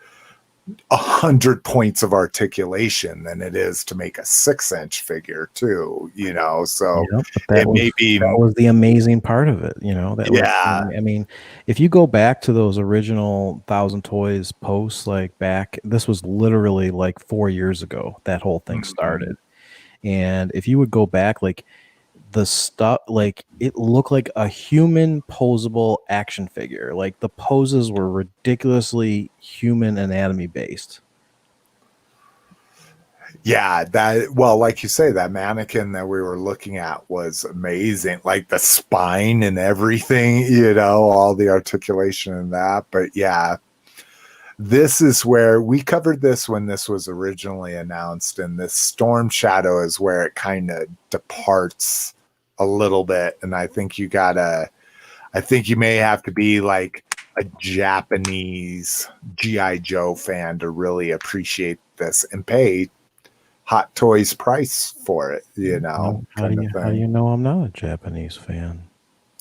100 points of articulation than it is to make a 6-inch figure too, you know. So but that was the amazing part of it, you know. I mean, if you go back to those original 1,000 Toys posts, like this was literally like 4 years ago that whole thing started. And if you would go back, like the stuff, like it looked like a human posable action figure. Like the poses were ridiculously human anatomy based. Yeah, like you say, that mannequin that we were looking at was amazing. Like the spine and everything, you know, all the articulation and that. But yeah, this is where we covered this when this was originally announced, and this Storm Shadow is where it kind of departs a little bit. And I think you may have to be like a Japanese G.I. Joe fan to really appreciate this and pay Hot Toys price for it, you know. How do you know I'm not a Japanese fan?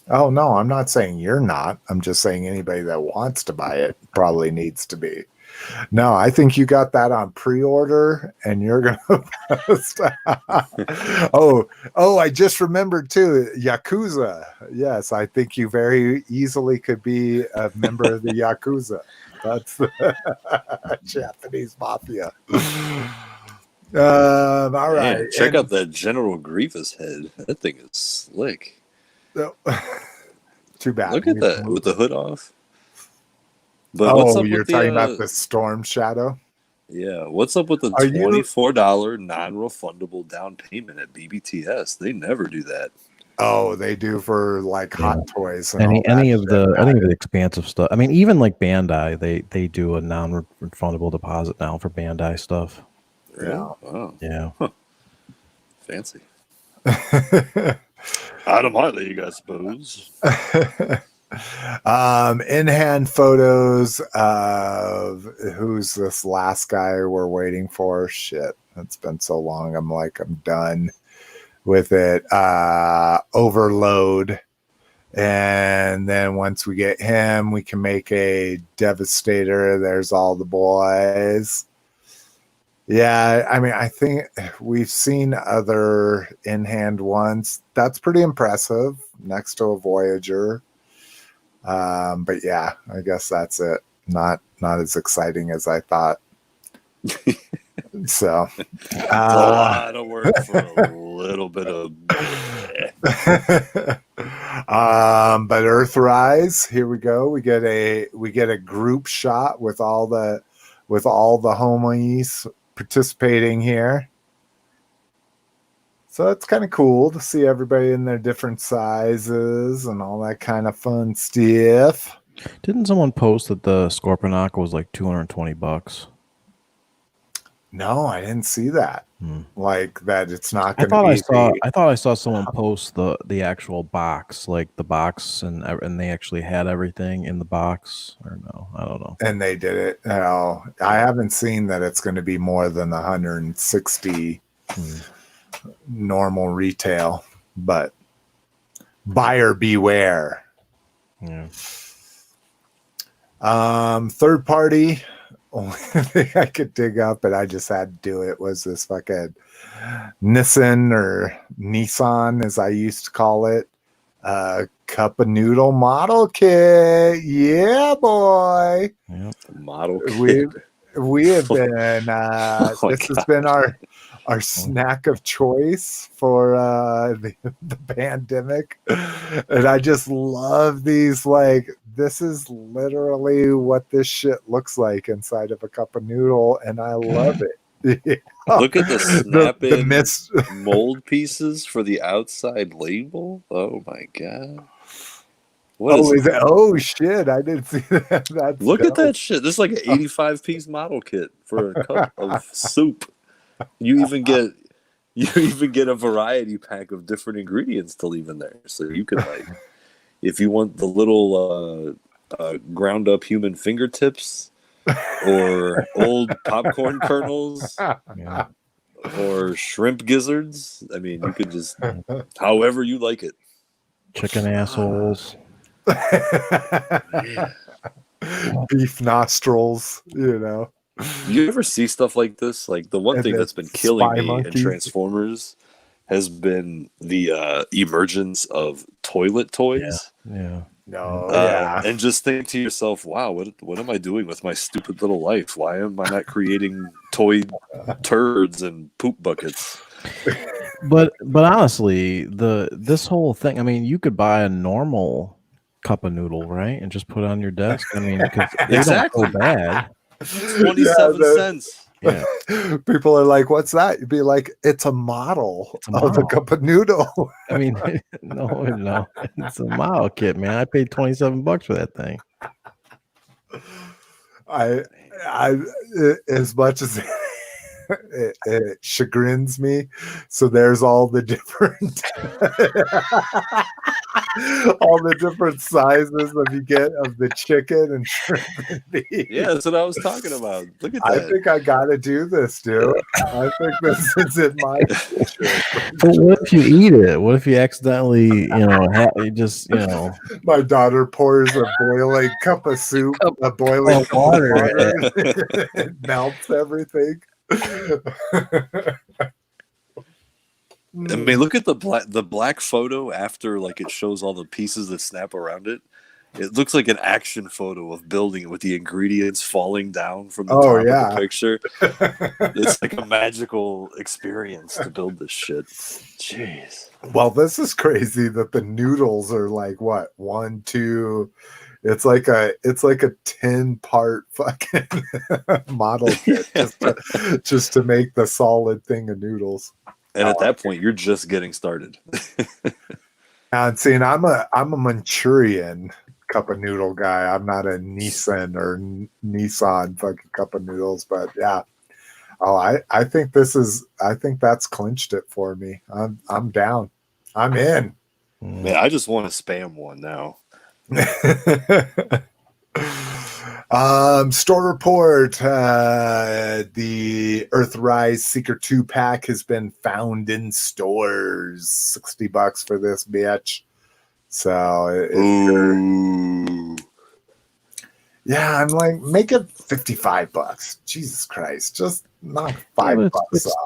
Oh no, I'm not saying you're not. I'm just saying anybody that wants to buy it probably needs to be. No, I think you got that on pre-order, and you're gonna post. I just remembered too, Yakuza. Yes, I think you very easily could be a member of the Yakuza. That's the Japanese mafia. All right. Man, check out that General Grievous head. That thing is slick. Too bad. Look at that with the hood off. But you're talking about the Storm Shadow? Yeah. What's up with the $24 non-refundable down payment at BBTS? They never do that. Oh, they do for like Hot Toys and any of the expansive stuff. I mean, even like Bandai, they do a non-refundable deposit now for Bandai stuff. Yeah. Wow. Yeah. Huh. Fancy. Out of my league, I suppose. In-hand photos of who's this last guy we're waiting for. Shit, it's been so long. I'm done with it. Overload. And then once we get him, we can make a Devastator. There's all the boys. Yeah, I mean, I think we've seen other in-hand ones. That's pretty impressive next to a Voyager. But yeah, I guess that's it. Not as exciting as I thought. So a lot of work for a little bit of but Earthrise, here we go. We get a group shot with all the homies participating here. So it's kind of cool to see everybody in their different sizes and all that kind of fun stuff. Didn't someone post that the Sqaudrons was like $220? No, I didn't see that. Like that, it's not going to be. I thought I saw someone post the actual box, like the box, and they actually had everything in the box. Or no, I don't know. And they did it. No, I haven't seen that it's going to be more than 160 normal retail, but buyer beware. Yeah. Third party. Only thing I could dig up, but I just had to do it, was this fucking Nissan, as I used to call it, Cup of Noodle model kit. Yeah, boy. Yep. Model kit. We have been. This has been our snack of choice for the pandemic, and I just love these. Like, this is literally what this shit looks like inside of a cup of noodle, and I love it. Yeah. Look at the snap-in mold pieces for the outside label. Oh my god! Shit! I didn't see that. Look at that shit. This is like an 85-piece model kit for a cup of soup. You even get a variety pack of different ingredients to leave in there, so you can, like, if you want the little ground up human fingertips, or old popcorn kernels, or shrimp gizzards. I mean, you could just however you like it. Chicken assholes. Beef nostrils, you know. You ever see stuff like this? Like the one And thing then that's been killing spy me in monkeys. Transformers has been the emergence of toilet toys. Yeah. No, yeah. And just think to yourself, wow, what am I doing with my stupid little life? Why am I not creating toy turds and poop buckets? But honestly, this whole thing, I mean, you could buy a normal cup of noodle, right? And just put it on your desk. I mean, because they Exactly. don't go bad. 27 cents. Yeah. People are like, what's that? You'd be like, it's a model It's a of a model. cup of noodle. I mean, no. It's a model kit, man. I paid $27 for that thing. I as much as it chagrins me. So there's all the different all the different sizes that you get of the chicken and shrimp and beef. Yeah, that's what I was talking about. Look at I that. think I gotta do this, dude. I think this is in my future. But what if you eat it? What if you accidentally, My daughter pours a boiling cup of soup, a boiling cup of water. It melts everything. I mean, look at the black photo after, like, it shows all the pieces that snap around it. It looks like an action photo of building it with the ingredients falling down from the top of the picture. It's like a magical experience to build this shit. Jeez. Well, this is crazy that the noodles are like what 1, 2. It's like a 10-part fucking model kit just to make the solid thing of noodles. And at that point, you're just getting started. And seeing, I'm a Manchurian cup of noodle guy. I'm not a Nissan fucking cup of noodles, but yeah. Oh, I think that's clinched it for me. I'm down. I'm in. Man, I just want to spam one now. Store report. The Earthrise Seeker 2 pack has been found in stores. $60 for this bitch. So yeah, I'm like, make it $55. Jesus Christ, just knock $5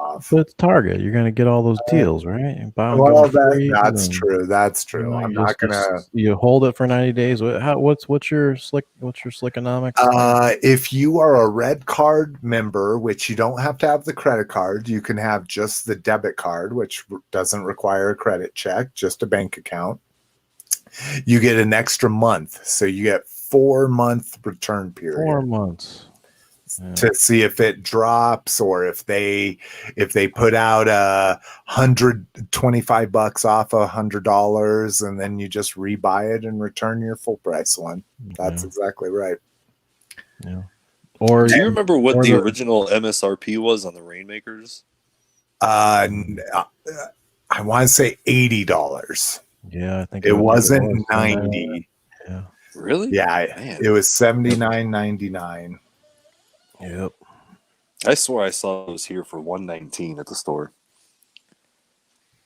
off. But it's Target. You're gonna get all those deals, right? Well, that's true. That's true. I'm not gonna. You hold it for 90 days. What's your slickonomics? If you are a red card member, which you don't have to have the credit card, you can have just the debit card, which doesn't require a credit check, just a bank account. You get an extra month, so you get 4-month return period. 4 months. To see if it drops, or if they put out $125 off $100, and then you just rebuy it and return your full price one. That's exactly right. Yeah. Or do you remember what the original MSRP was on the Rainmakers? I want to say $80. Yeah, I think it wasn't 90. Yeah. Really? Yeah, man. It was $79.99. Yep. I swore I saw it was here for $119 at the store.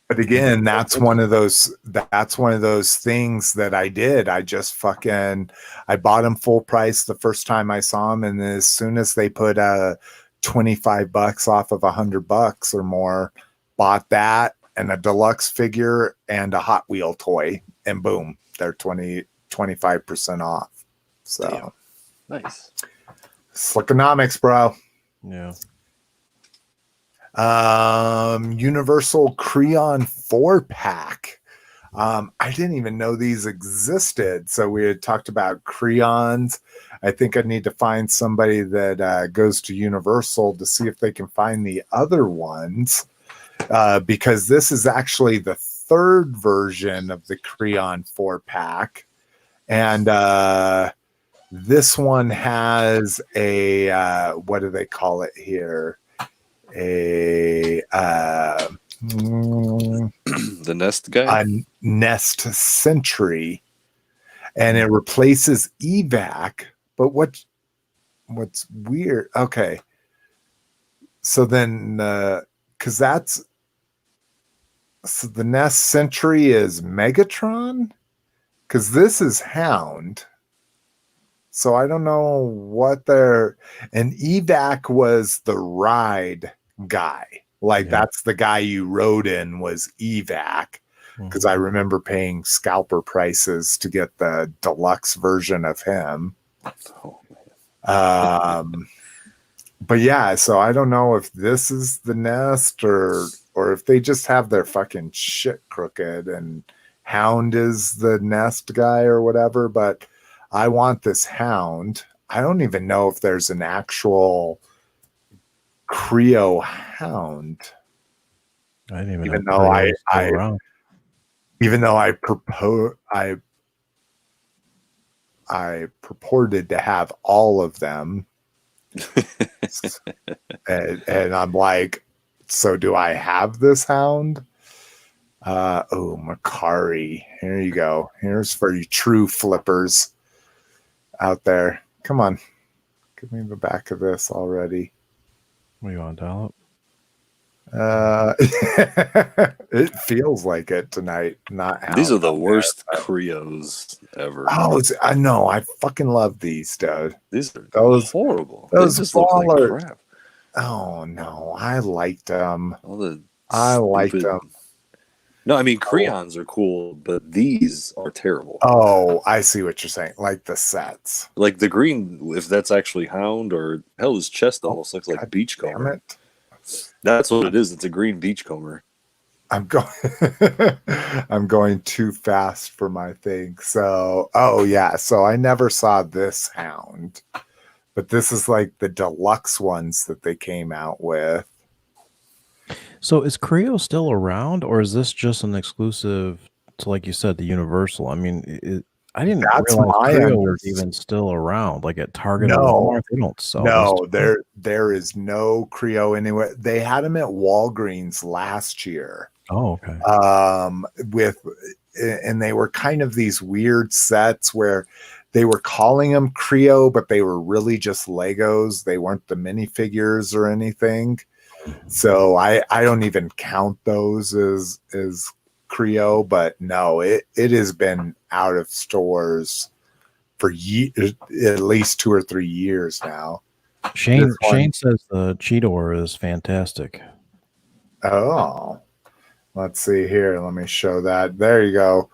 But again, that's one of those things that I did. I just I bought them full price the first time I saw them, and as soon as they put $25 off of $100 or more, bought that and a deluxe figure and a Hot Wheel toy, and boom, they're 25% off. So damn. Nice. Slickonomics, bro. Yeah. Universal Kreon 4-pack. I didn't even know these existed. So we had talked about Kreons. I think I need to find somebody that goes to Universal to see if they can find the other ones. Because this is actually the third version of the Kreon 4-pack. And this one has a what do they call it here? The Nest guy? A Nest Sentry. And it replaces evac. But what's weird? Okay. So then because the Nest Sentry is Megatron? Because this is Hound. So I don't know what they're. And Evac was the ride guy. Like that's the guy you rode in was Evac. Because I remember paying scalper prices to get the deluxe version of him. But yeah, so I don't know if this is the nest or if they just have their fucking shit crooked and Hound is the nest guy or whatever. But I want this Hound. I don't even know if there's an actual Creo Hound. I didn't even know I purported to have all of them. and I'm like, so do I have this Hound? Makari. Here you go. Here's for you true flippers out there. Come on. Give me the back of this already. What do you want, dial It feels like it tonight. These are the worst Creos ever. Oh, I know. I fucking love these, dude. These are horrible. Those just look like crap. Oh no, I liked them. I liked them. No, I mean Kreons are cool, but these are terrible. Oh, I see what you're saying. Like the sets, like the green. If that's actually Hound or hell, his chest almost looks like Beachcomber. That's what it is. It's a green Beachcomber. I'm going too fast for my thing. So, so I never saw this Hound, but this is like the deluxe ones that they came out with. So is Creo still around, or is this just an exclusive to, like you said, the Universal? I mean, I didn't realize Creo was even still around. Like at Target or Walmart, they don't sell. No, there is no Creo anywhere. They had them at Walgreens last year. Oh, okay. And they were kind of these weird sets where they were calling them Creo, but they were really just Legos. They weren't the minifigures or anything. So I don't even count those as Creo, but no, it has been out of stores for at least 2 or 3 years now. Shane says the Cheetor is fantastic. Oh, let's see here. Let me show that. There you go.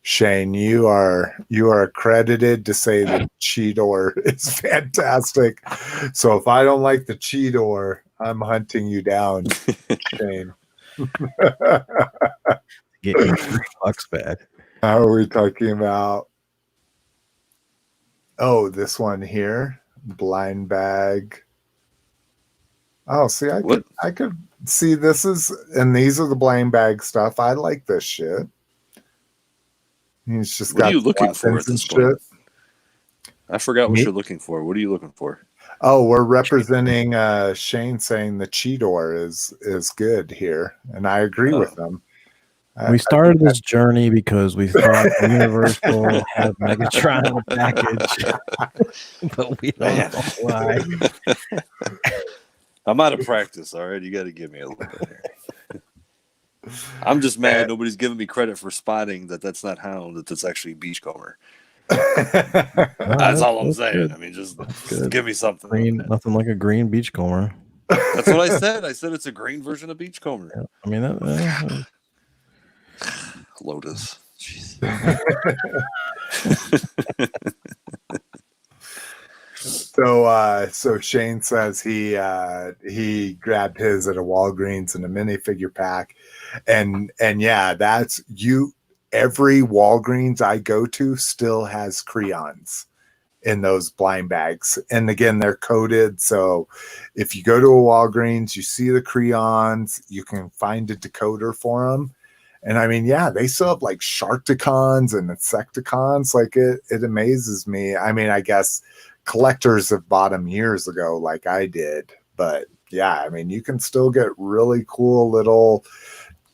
Shane, you are accredited to say the Cheetor is fantastic. So if I don't like the Cheetor, I'm hunting you down, Shane. Get your $3 back. How are we talking about? Oh, this one here, blind bag. Oh, see, I could see this is, and these are the blind bag stuff. I like this shit. He's just what are you looking for at this point? I forgot what you're looking for. What are you looking for? Oh, we're representing Shane saying the Cheetor is good here, and I agree with him. We started this journey because we thought Universal had Megatron in the package, but we don't know why. I'm out of practice, all right? You got to give me a little bit here. I'm just mad nobody's giving me credit for spotting that's not Hound, that's actually Beachcomber. That's all I'm saying. Good. I mean, just give me something. Nothing like a green Beachcomber. That's what I said. I said it's a green version of Beachcomber. Yeah, I mean, Lotus. Jeez. So Shane says he grabbed his at a Walgreens in a minifigure pack, and yeah, that's you. Every Walgreens I go to still has Kreons in those blind bags, and again, they're coded. So if you go to a Walgreens, you see the Kreons, you can find a decoder for them. And I mean, yeah, they still have like Sharkticons and Insecticons. Like it amazes me. I mean, I guess collectors have bought them years ago, like I did. But yeah, I mean, you can still get really cool little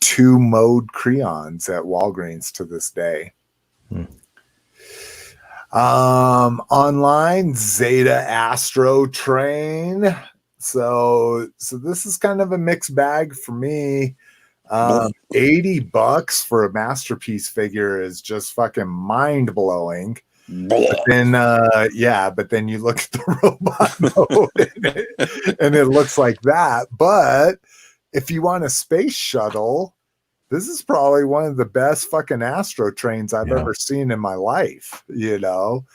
2-mode Kreons at Walgreens to this day. Online, Zeta Astrotrain. So this is kind of a mixed bag for me. $80 for a masterpiece figure is just fucking mind blowing. But then, but then you look at the robot mode and it looks like that. But if you want a space shuttle, this is probably one of the best fucking Astrotrains I've ever seen in my life, you know?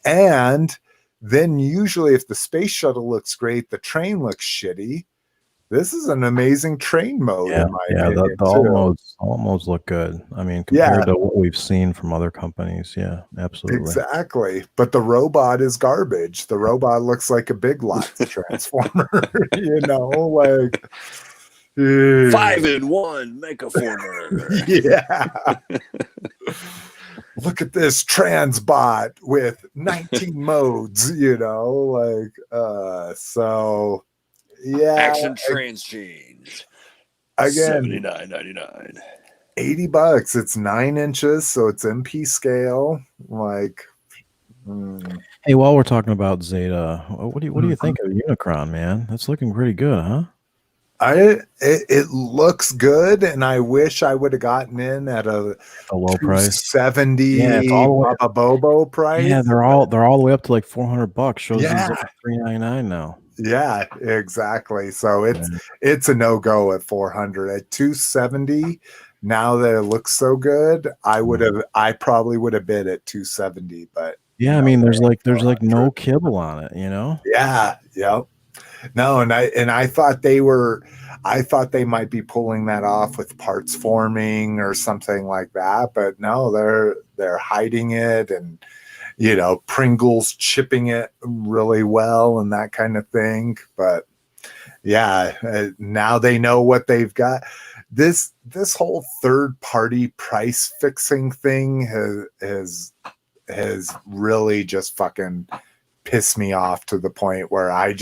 And then usually if the space shuttle looks great, the train looks shitty. This is an amazing train mode, in my opinion. The all modes look good. I mean, compared to what we've seen from other companies, absolutely. Exactly. But the robot is garbage. The robot looks like a Big Lots transformer, you know, like 5-in-1 Megaformer. Yeah. Look at this Transbot with 19 modes, you know, like so Action trans change. Again, $79.99. $80. It's 9 inches, so it's MP scale. Like, hey, while we're talking about Zeta, what do you think of Unicron, man? That's looking pretty good, huh? It looks good, and I wish I would have gotten in at a low price, 70 Bobo price. Yeah, they're all the way up to like $400. Shows these like $399 now. Yeah, exactly. So it's a no-go at 400. At 270, now that it looks so good, I probably would have bid at 270, but I mean there's like no kibble on it, you know? Yeah. No, and I thought they might be pulling that off with parts forming or something like that, but no, they're hiding it, and you know, Pringles chipping it really well and that kind of thing. But now they know what they've got. This whole third party price fixing thing has really just fucking pissed me off to the point where I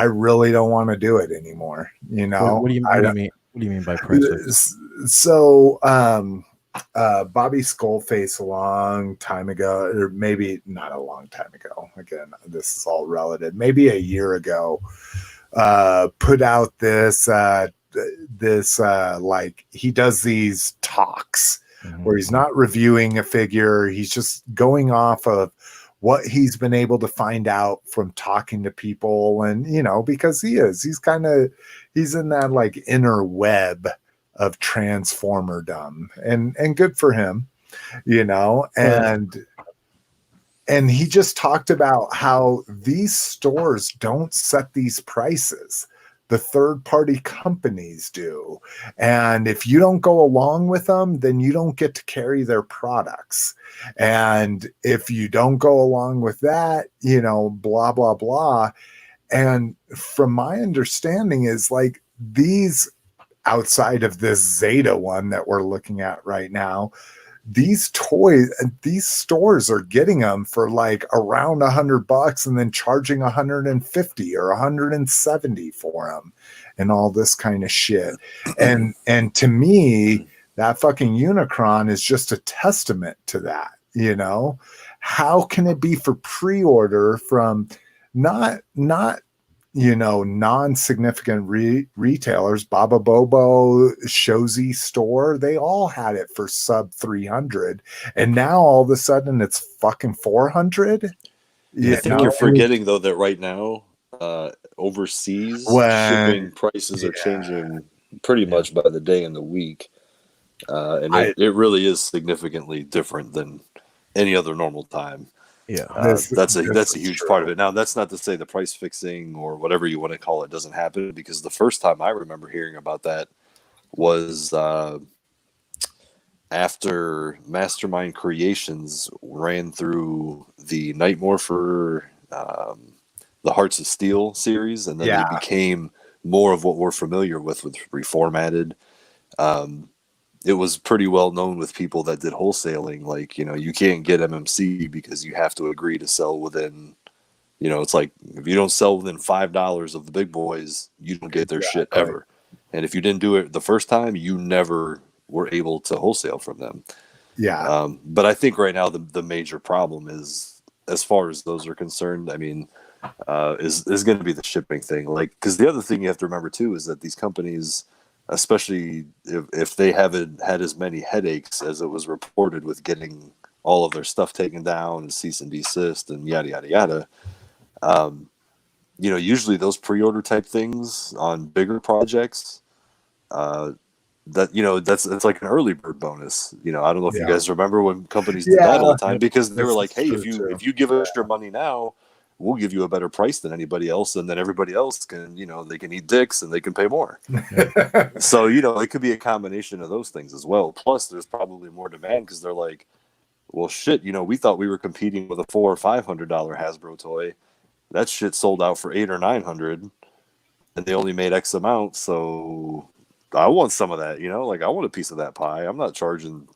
really don't want to do it anymore. You know, what do you mean? What do you mean by price fixing? So, Bobby Skullface a long time ago, or maybe not a long time ago. Again, this is all relative. Maybe a year ago, put out this like he does these talks where he's not reviewing a figure. He's just going off of what he's been able to find out from talking to people, and you know, because he's in that like inner web of transformerdom, and good for him, you know. And he just talked about how these stores don't set these prices, the third party companies do, and if you don't go along with them, then you don't get to carry their products, and if you don't go along with that, you know, blah blah blah. And from my understanding is like these, outside of this Zeta one that we're looking at right now, these stores are getting them for like around $100 and then charging 150 or 170 for them and all this kind of shit. And to me, that fucking Unicron is just a testament to that. You know, how can it be for pre-order from not you know, non-significant retailers? Baba Bobo, Shozy Store, they all had it for sub 300, and now all of a sudden it's fucking 400. I think you're forgetting though that right now overseas shipping prices are changing pretty much by the day and the week, and it really is significantly different than any other normal time. That's a huge part of it. Now, that's not to say the price fixing or whatever you want to call it doesn't happen, because the first time I remember hearing about that was after Mastermind Creations ran through the Night Morpher, the Hearts of Steel series, and then they became more of what we're familiar with reformatted. It was pretty well known with people that did wholesaling. Like, you know, you can't get MMC because you have to agree to sell within, you know, it's like if you don't sell within $5 of the big boys, you don't get their shit ever. And if you didn't do it the first time, you never were able to wholesale from them. But I think right now the major problem is, as far as those are concerned, I mean, is going to be the shipping thing. Like, because the other thing you have to remember too is that these companies, especially if they haven't had as many headaches as it was reported with getting all of their stuff taken down and cease and desist and yada yada yada. You know, usually those pre-order type things on bigger projects, that, you know, that's like an early bird bonus. You know, I don't know if you guys remember when companies did that all the time, because they were like, hey, if you give us your money now, we'll give you a better price than anybody else, and then everybody else can, you know, they can eat dicks and they can pay more. So, you know, it could be a combination of those things as well. Plus, there's probably more demand because they're like, well, shit, you know, we thought we were competing with a $400 or $500 Hasbro toy. That shit sold out for $800 or $900, and they only made X amount. So I want some of that, you know, like I want a piece of that pie. I'm not charging.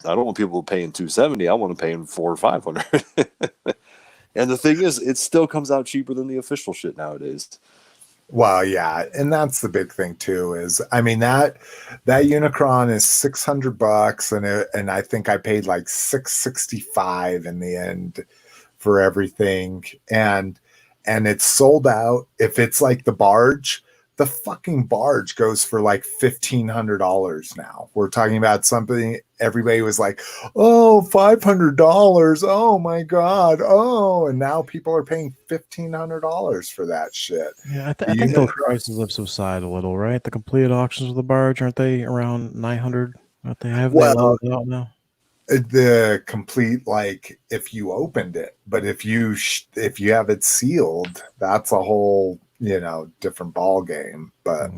I don't want people paying $270. I want them paying $400 or $500. And the thing is, it still comes out cheaper than the official shit nowadays. Well, yeah, and that's the big thing too. Is, I mean, that Unicron is $600, and I think I paid like $665 in the end for everything, and it's sold out. If it's like the barge, the fucking barge goes for like $1,500 now. We're talking about something everybody was like, oh, $500. Oh my God. Oh, and now people are paying $1,500 for that shit. Yeah, I think those prices have subsided a little, right? The completed auctions of the barge, aren't they around 900? Aren't they? Have they leveled out now? The complete, like, if you opened it, but if you have it sealed, that's a whole, you know, different ball game. But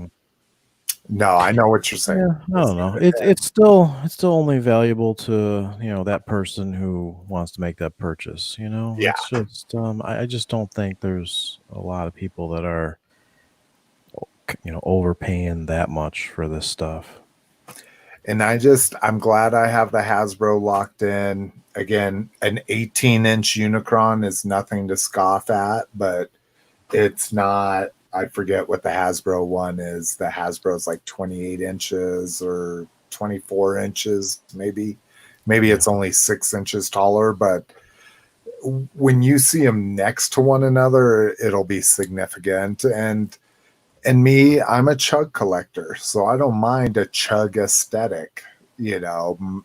no, I know what you're saying. Yeah, I don't know. It's still only valuable to, you know, that person who wants to make that purchase. You know, yeah. It's just I just don't think there's a lot of people that are, you know, overpaying that much for this stuff. And I'm glad I have the Hasbro locked in. Again, an 18-inch Unicron is nothing to scoff at, but it's not, I forget what the Hasbro one is. The Hasbro's like 28 inches or 24 inches, maybe. Maybe it's only 6 inches taller, but when you see them next to one another, it'll be significant. And me, I'm a chug collector, so I don't mind a chug aesthetic. You know,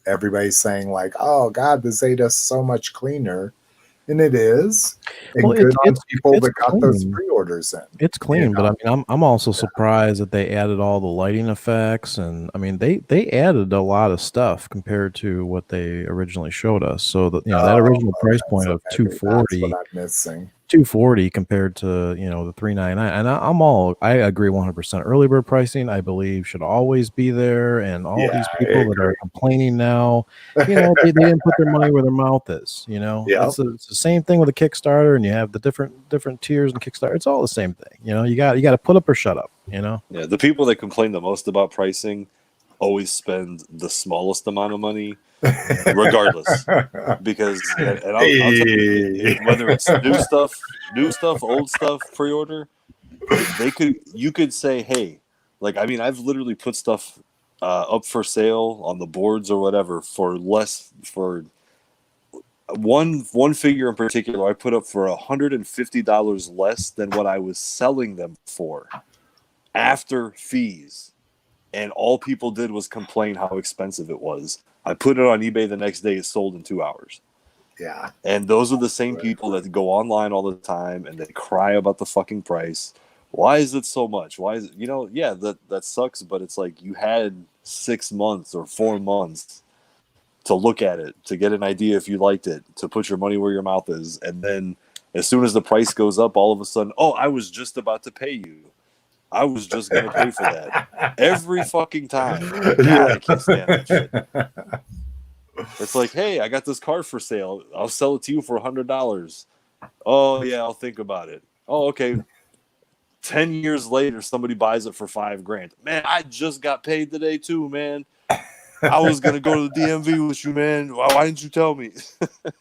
everybody's saying like, "Oh God, the Zeta's so much cleaner," and it is. And Well, good on people that got clean. those pre-orders in. It's clean, you know? But I mean, I'm also surprised that they added all the lighting effects, and I mean, they added a lot of stuff compared to what they originally showed us. So that, you know, that original price point of $240. That's what I'm missing. $240 compared to, you know, the $399, and I agree 100%. Early bird pricing, I believe, should always be there, and all these people that are complaining now, you know, they didn't put their money where their mouth is. You know, it's the same thing with a Kickstarter, and you have the different tiers in Kickstarter. It's all the same thing. You know, you got to put up or shut up. You know, yeah. The people that complain the most about pricing always spend the smallest amount of money, regardless, because and I'll tell you, whether it's new stuff, old stuff, pre-order, you could say, hey, like, I mean, I've literally put stuff up for sale on the boards or whatever for less, for one figure in particular I put up for $150 less than what I was selling them for after fees. And all people did was complain how expensive it was. I put it on eBay the next day. It sold in 2 hours. Yeah. And those are the same people that go online all the time and they cry about the fucking price. Why is it so much? Why is it, you know, yeah, that sucks, but it's like you had 6 months or 4 months to look at it, to get an idea if you liked it, to put your money where your mouth is. And then as soon as the price goes up, all of a sudden, oh, I was just about to pay you. I was just going to pay for that every fucking time. God, I can't stand that shit. It's like, hey, I got this car for sale. I'll sell it to you for $100. Oh, yeah, I'll think about it. Oh, okay. 10 years later, somebody buys it for $5,000. Man, I just got paid today too, man. I was going to go to the DMV with you, man. Why didn't you tell me?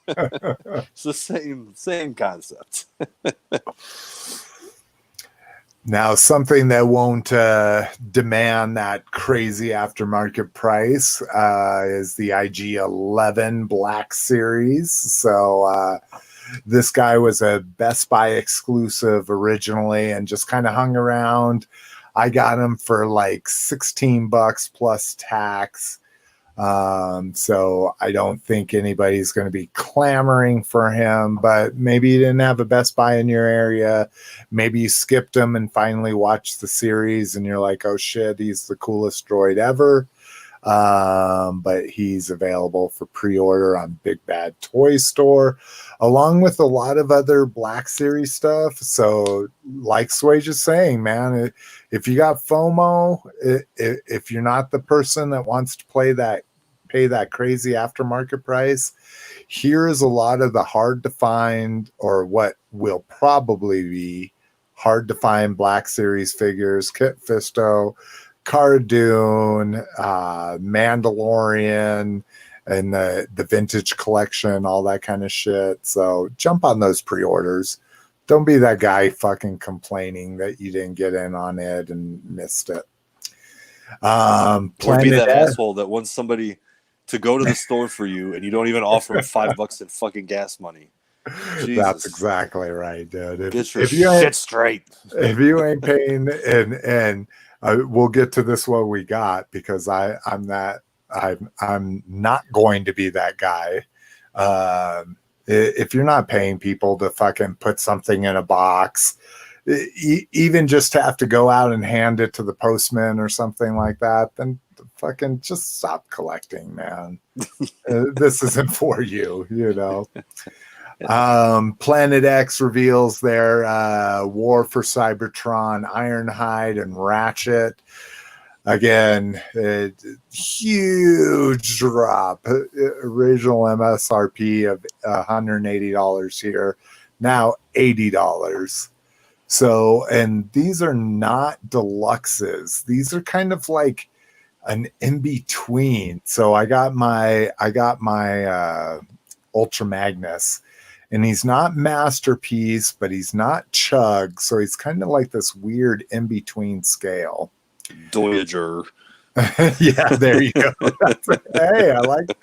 It's the same concept. Now, something that won't demand that crazy aftermarket price is the IG-11 Black Series. So this guy was a Best Buy exclusive originally and just kind of hung around. I got him for like $16 plus tax. So I don't think anybody's going to be clamoring for him, but maybe you didn't have a Best Buy in your area. Maybe you skipped him and finally watched the series and you're like, oh shit, he's the coolest droid ever. But he's available for pre-order on Big Bad Toy Store, along with a lot of other Black Series stuff. So like Swage is saying, man, if you got FOMO, if you're not the person that wants to pay that crazy aftermarket price, here's a lot of the hard to find, or what will probably be hard to find Black Series figures: Kit Fisto, Cardoon, Mandalorian, and the vintage collection, all that kind of shit. So jump on those pre-orders. Don't be that guy fucking complaining that you didn't get in on it and missed it. Or be that asshole that wants somebody to go to the store for you and you don't even offer them $5 in fucking gas money. Jesus. That's exactly right, dude. Get your shit straight. If you ain't paying, and we'll get to this what we got, because I'm not going to be that guy. If you're not paying people to fucking put something in a box, even just to have to go out and hand it to the postman or something like that, then fucking just stop collecting, man. This isn't for you, you know. Planet X reveals their War for Cybertron, Ironhide, and Ratchet. Again, huge drop. Original MSRP of $180 here, now $80. So, and these are not deluxes. These are kind of like an in between. So I got my Ultra Magnus, and he's not Masterpiece, but he's not Chug. So he's kind of like this weird in between scale. Doyager. Yeah, there you go. Hey, I like.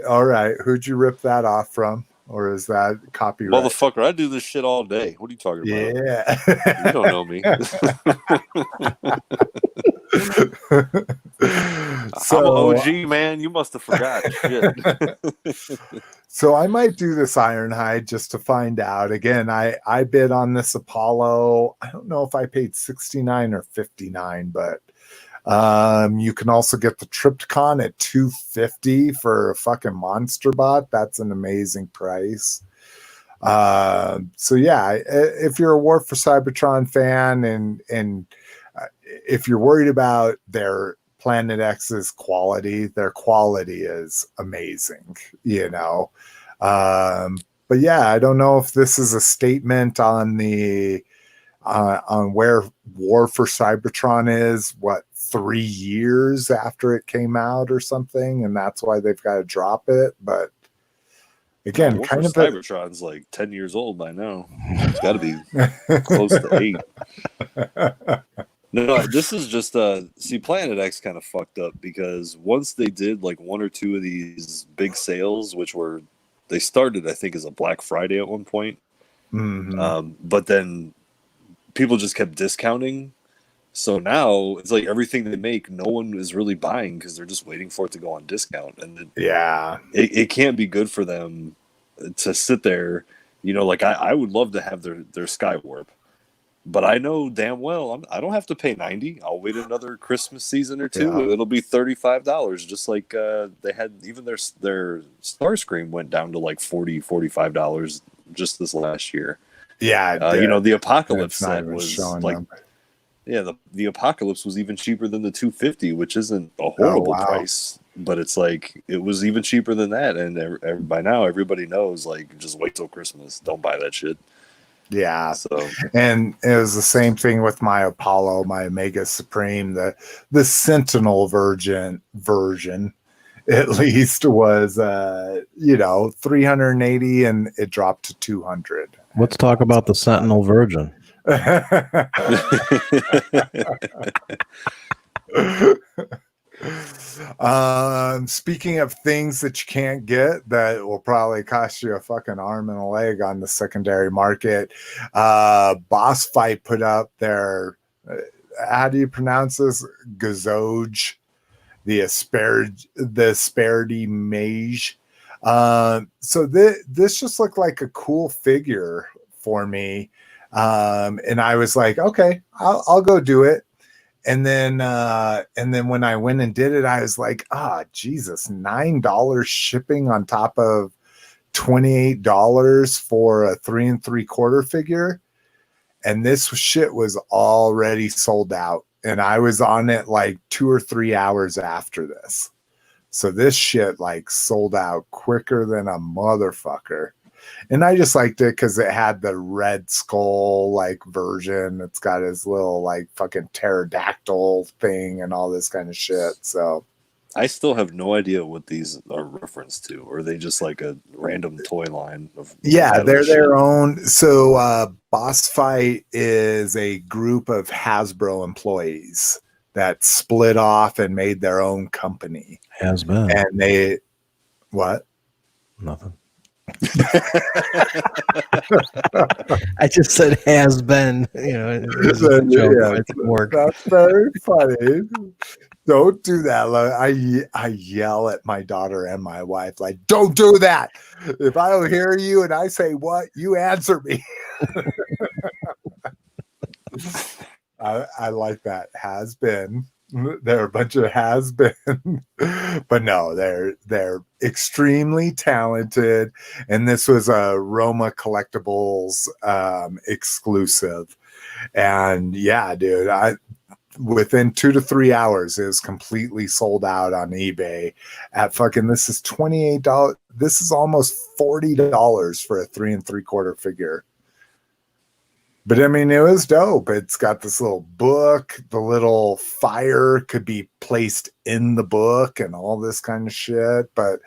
All right, who'd you rip that off from? Or is that copyright? Motherfucker, I do this shit all day. What are you talking about? Yeah. You don't know me. I'm an OG, man. You must have forgot. Shit. So I might do this Ironhide just to find out. Again, I bid on this Apollo. I don't know if I paid $69 or $59, but you can also get the Tripticon at $250 for a fucking monster bot. That's an amazing price. So yeah, if you're a War for Cybertron fan, and if you're worried about their Planet X's quality, their quality is amazing, you know. But yeah, I don't know if this is a statement on the on where War for Cybertron is, what, 3 years after it came out or something, and that's why they've got to drop it. But again, War kind for of Cybertron's like 10 years old by now. It's got to be close to 8. No, this is just see, Planet X kind of fucked up, because once they did like 1 or 2 of these big sales, which were, they started I think as a Black Friday at one point, but then people just kept discounting. So now it's like everything they make, no one is really buying because they're just waiting for it to go on discount, and it can't be good for them to sit there. You know, like I would love to have their Skywarp. But I know damn well I don't have to pay $90. I'll wait another Christmas season or two. Yeah. It'll be $35, just like they had. Even their Starscream went down to like $40, $45 just this last year. Yeah, you know, the Apocalypse set was like, the Apocalypse was even cheaper than the $250, which isn't a horrible price, but it's like it was even cheaper than that. And by now, everybody knows, like, just wait till Christmas. Don't buy that shit. Yeah. So, and it was the same thing with my Apollo, my Omega Supreme. The Sentinel version at least was $380, and it dropped to $200. Let's talk about the Sentinel Virgin. Speaking of things that you can't get that will probably cost you a fucking arm and a leg on the secondary market, Boss Fight put up their how do you pronounce this? Gazoj, the Asperity Mage. So this just looked like a cool figure for me. And I was like, okay, I'll go do it. And then when I went and did it, I was like, Jesus, $9 shipping on top of $28 for a 3 3/4 figure. And this shit was already sold out. And I was on it like 2 or 3 hours after this. So this shit like sold out quicker than a motherfucker. And I just liked it because it had the Red Skull like version. It's got his little like fucking pterodactyl thing and all this kind of shit. So I still have no idea what these are referenced to. Or are they just like a random toy line of they're their own. So Boss Fight is a group of Hasbro employees that split off and made their own company. Has been. And they what? Nothing. I just said has been, it's a joke. Yeah, It didn't work. That's very funny. Don't do that. I yell at my daughter and my wife, like, don't do that. If I don't hear you and I say what, you answer me. I like that. Has been. They're a bunch of has been, but no, they're extremely talented. And this was a Roma Collectibles exclusive. And yeah, dude, within 2 to 3 hours, it was completely sold out on eBay at fucking, this is $28. This is almost $40 for a 3 3/4 figure. But I mean, it was dope. It's got this little book. The little fire could be placed in the book and all this kind of shit. But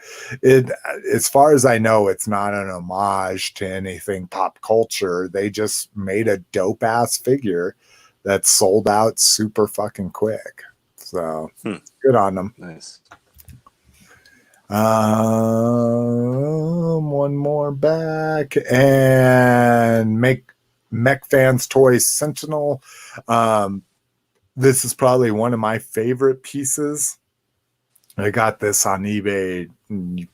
as far as I know, it's not an homage to anything pop culture. They just made a dope ass figure that sold out super fucking quick. So good on them. Nice. One more back and Mech Fans Toys Sentinel. This is probably one of my favorite pieces. I got this on eBay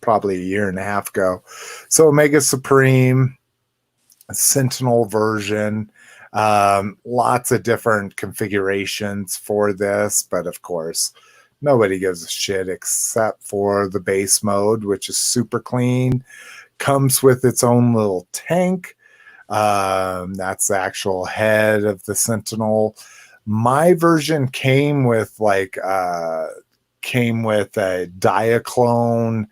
probably a year and a half ago. So Omega Supreme Sentinel version. Lots of different configurations for this, but of course, nobody gives a shit except for the base mode, which is super clean. Comes with its own little tank. That's the actual head of the Sentinel. My version came with a Diaclone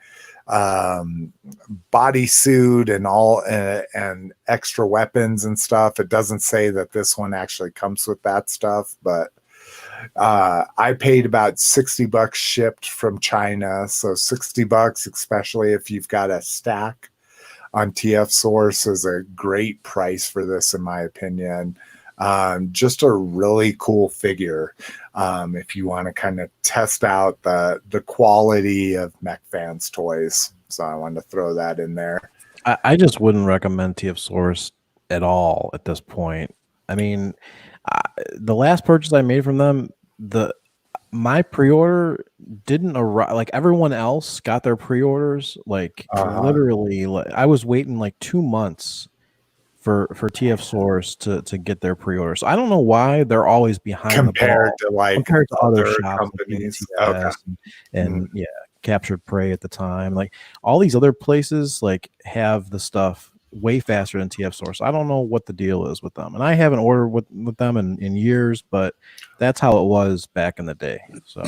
bodysuit and all and extra weapons and stuff. It doesn't say that this one actually comes with that stuff, but I paid about $60 shipped from China. So $60, especially if you've got a stack on TF Source, is a great price for this, in my opinion. Just a really cool figure if you want to kind of test out the quality of Mech Fans toys. So I wanted to throw that in there. I just wouldn't recommend TF Source at all at this point. I mean, the last purchase I made from them, my pre-order didn't arrive. Like everyone else got their pre-orders literally. I was waiting like 2 months for TF Source to get their pre-order. So I don't know why they're always behind compared the ball, compared to other shops companies. And Captured Prey at the time. Like all these other places have the stuff way faster than TF Source. I don't know what the deal is with them, and I haven't ordered with them in years, but that's how it was back in the day. So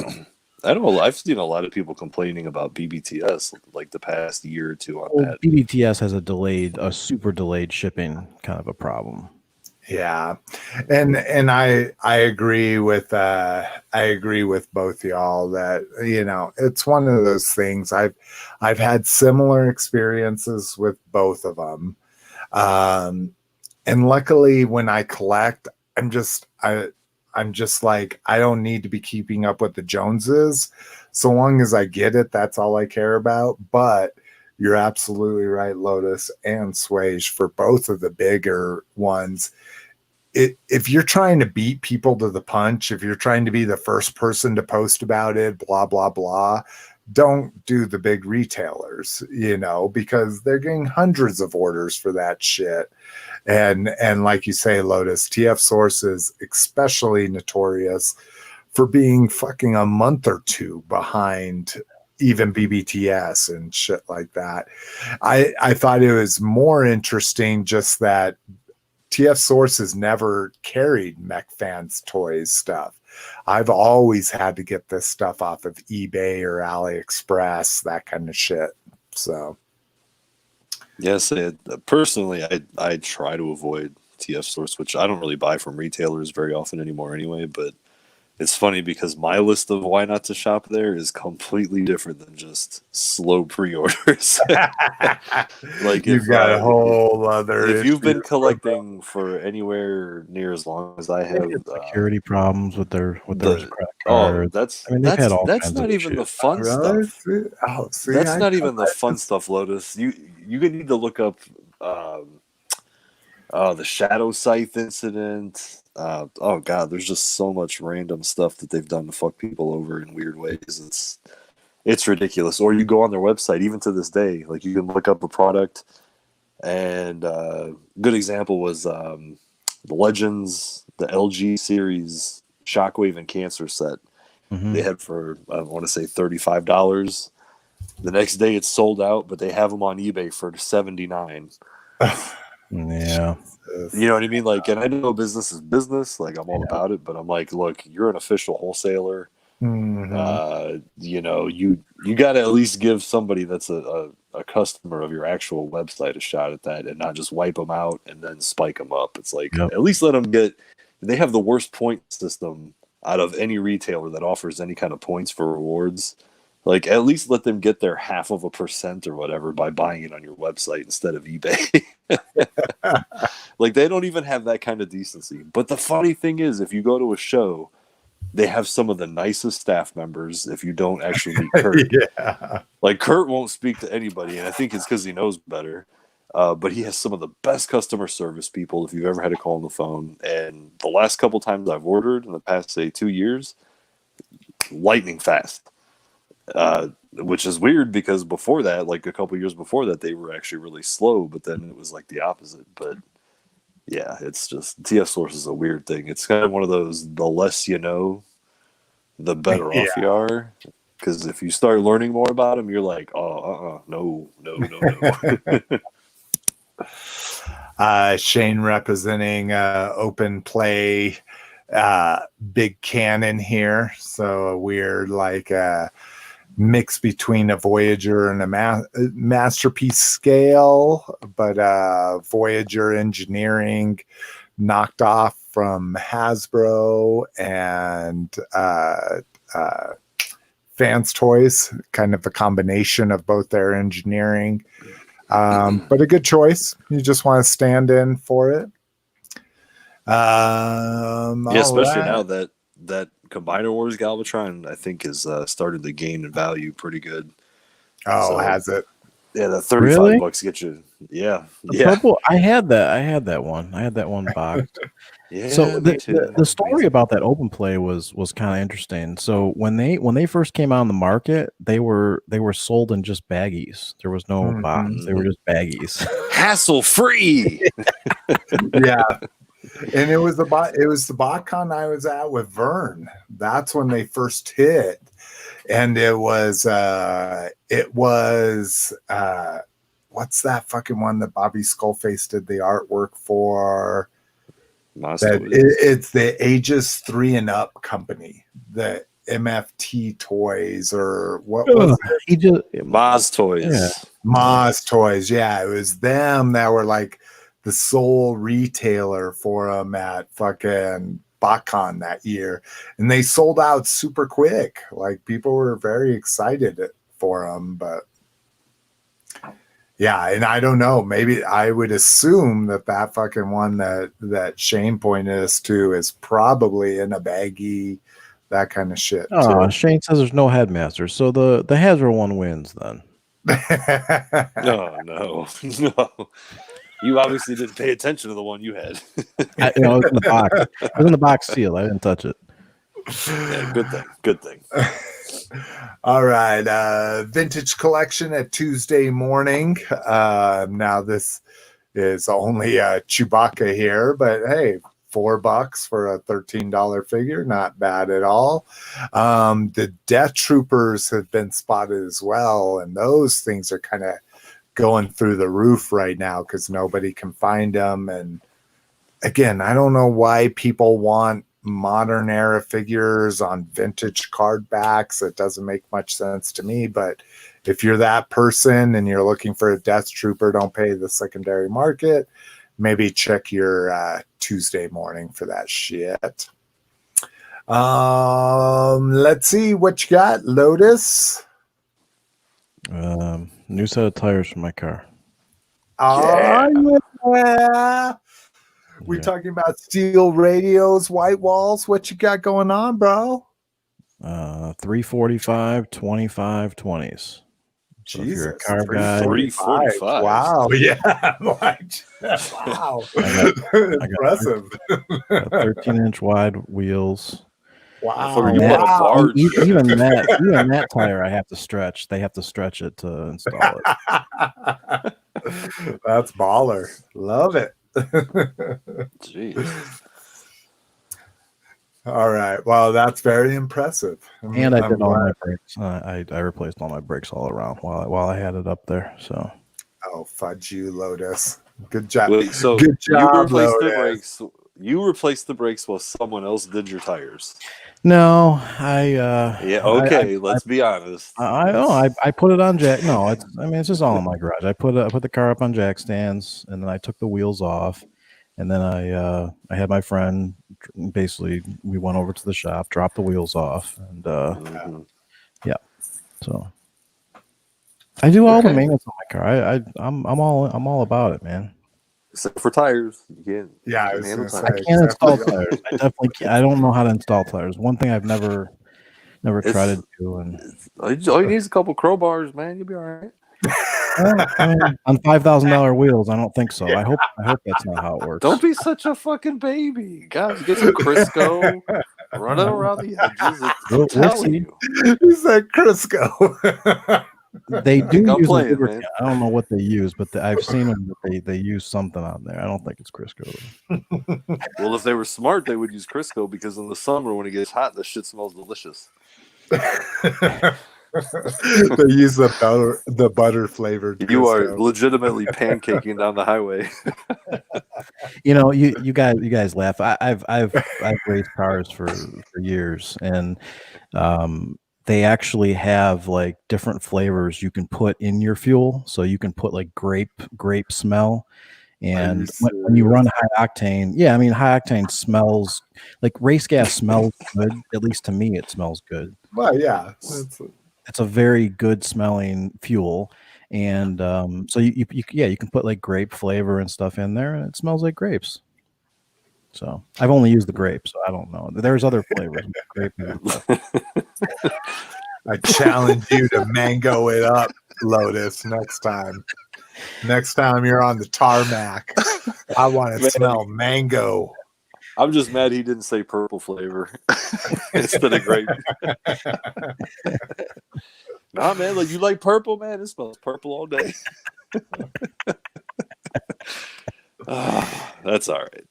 I don't know. I've seen a lot of people complaining about BBTS like the past year or two on that. BBTS has a super delayed shipping kind of a problem. Yeah, and I agree with both y'all that it's one of those things. I've had similar experiences with both of them, and luckily when I collect, I'm just like, I don't need to be keeping up with the Joneses. So long as I get it, that's all I care about. But you're absolutely right, Lotus and Sqaudrons, for both of the bigger ones. if you're trying to beat people to the punch, if you're trying to be the first person to post about it, blah, blah, blah, don't do the big retailers, because they're getting hundreds of orders for that shit. And like you say, Lotus, TF Source is especially notorious for being fucking a month or two behind even BBTS and shit like that. I thought it was more interesting just that TF Source has never carried Mech Fans Toys stuff. I've always had to get this stuff off of eBay or AliExpress, that kind of shit. So, yes, personally, I try to avoid TF Source, which I don't really buy from retailers very often anymore anyway, but it's funny because my list of why not to shop there is completely different than just slow pre-orders. Like you've got a whole other. If you've been collecting for anywhere near as long as I have, security problems with their credit card. That's not even the fun stuff. See, that's not even the fun stuff, Lotus. You need to look up the Shadow Scythe incident. Oh god, there's just so much random stuff that they've done to fuck people over in weird ways. It's ridiculous. Or you go on their website, even to this day, like you can look up a product, and good example was the Legends, the LG series Shockwave and Cancer set. Mm-hmm. They had for I want to say $35. The next day it's sold out, but they have them on eBay for $79. Yeah. You know what I mean? Like, and I know business is business. Like, I'm all about it, but I'm like, look, you're an official wholesaler. Mm-hmm. You got to at least give somebody that's a customer of your actual website a shot at that, and not just wipe them out and then spike them up. It's like, at least let them get. They have the worst point system out of any retailer that offers any kind of points for rewards. Like, at least let them get their 0.5% or whatever by buying it on your website instead of eBay. Like, they don't even have that kind of decency. But the funny thing is, if you go to a show, they have some of the nicest staff members if you don't actually meet Kurt. Yeah. Like, Kurt won't speak to anybody, and I think it's because he knows better. But he has some of the best customer service people if you've ever had to call on the phone. And the last couple times I've ordered in the past, say, 2 years, lightning fast. Which is weird because before that, like a couple years before that, they were actually really slow, but then it was like the opposite. But yeah, it's just TF Source is a weird thing. It's kind of one of those, the less you know, the better off you are. Because if you start learning more about them, you're like, no. Shane representing Open Play, Big Cannon here. So a weird mix between a Voyager and a Masterpiece scale, but Voyager engineering knocked off from Hasbro and Fans Toys, kind of a combination of both their engineering. But a good choice. You just want to stand in for it. Especially now that Combiner Wars Galvatron, I think, has started to gain in value pretty good. Has it? Yeah, that $35 gets you. Yeah, Purple. I had that one. I had that one boxed. Yeah. So the story about that Open Play was kind of interesting. So when they first came out on the market, they were sold in just baggies. There was no box. They were just baggies. Hassle free. Yeah. And it was the BotCon I was at with Vern. That's when they first hit, and it was what's that fucking one that Bobby Skullface did the artwork for? It's the ages 3 and up company, the MFT Toys, or what was it? Maz Toys. Yeah. Maz Toys. Yeah, it was them that were like the sole retailer for them at fucking BotCon that year, and they sold out super quick. Like, people were very excited for them, but yeah, and I don't know, maybe I would assume that fucking one that Shane pointed us to is probably in a baggie, that kind of shit. Oh, Shane says there's no headmaster, so the Hasbro one wins then. No. You obviously didn't pay attention to the one you had. It was in the box. It was in the box seal. I didn't touch it. Yeah, good thing. Good thing. All right. Vintage collection at Tuesday morning. Now this is only Chewbacca here, but hey, $4 for a $13 figure, not bad at all. The Death Troopers have been spotted as well, and those things are kind of going through the roof right now because nobody can find them. And again, I don't know why people want modern era figures on vintage card backs. It doesn't make much sense to me, but if you're that person and you're looking for a Death Trooper, don't pay the secondary market. Maybe check your Tuesday morning for that shit. Let's see what you got, Lotus. New set of tires for my car. Oh, yeah. We talking about steel radios, white walls. What you got going on, bro? 345, 25, 20s. So Jesus, if you're a car guy, 345. Wow, yeah, wow, impressive. 13-inch wide wheels. Wow, You bought a large. Even that tire, I have to stretch. They have to stretch it to install it. That's baller. Love it. Jeez. All right. Well, that's very impressive. And I did all my brakes. I replaced all my brakes all around while I had it up there. So. Oh, fudge you, Lotus. Good job. Wait, so good job, you replaced Lotus. the brakes. You replaced the brakes while someone else did your tires. No, let's be honest. I put it on jack. No, it's just all in my garage. I put the car up on jack stands, and then I took the wheels off, and then I had my friend. Basically, we went over to the shop, dropped the wheels off, and yeah. So I do all the maintenance on my car. I'm all about it, man. Except for tires. Yeah, I can't install tires. I definitely can't. I don't know how to install tires. One thing I've never tried to do. And all you need is a couple crowbars, man. You'll be all right. On $5,000 wheels, I don't think so. I hope that's not how it works. Don't be such a fucking baby, guys. Get some Crisco, run it around the edges. We'll see. He said Crisco. They do use lubricant. I don't know what they use, but I've seen them that they use something on there. I don't think it's Crisco. Well, if they were smart, they would use Crisco because in the summer when it gets hot, the shit smells delicious. They use the butter flavored. You Crisco. are legitimately pancaking down the highway. You guys laugh. I've raced cars for years, and they actually have like different flavors you can put in your fuel. So you can put like grape smell. And when you run high octane, high octane smells like race gas smells good. At least to me, it smells good. Well, yeah, it's a very good smelling fuel. And so you can put like grape flavor and stuff in there, and it smells like grapes. So I've only used the grape, so I don't know. There's other flavors. Grape. I challenge you to mango it up, Lotus, next time. Next time you're on the tarmac, I want to smell mango. I'm just mad he didn't say purple flavor instead of grape. Nah, man, like you like purple, man. It smells purple all day. That's all right.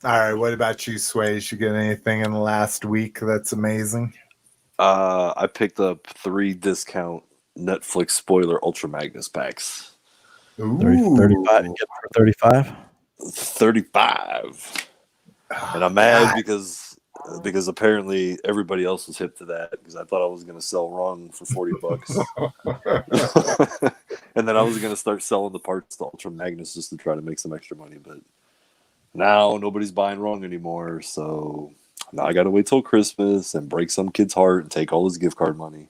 All right. What about you, Sway? Did you get anything in the last week that's amazing? I picked up 3 discount Netflix spoiler Ultra Magnus packs. Ooh. 35. You get for 35? 35. And I'm mad because apparently everybody else was hip to that because I thought I was going to sell wrong for $40. And then I was going to start selling the parts to Ultra Magnus just to try to make some extra money. But now nobody's buying wrong anymore. So now I got to wait till Christmas and break some kid's heart and take all his gift card money.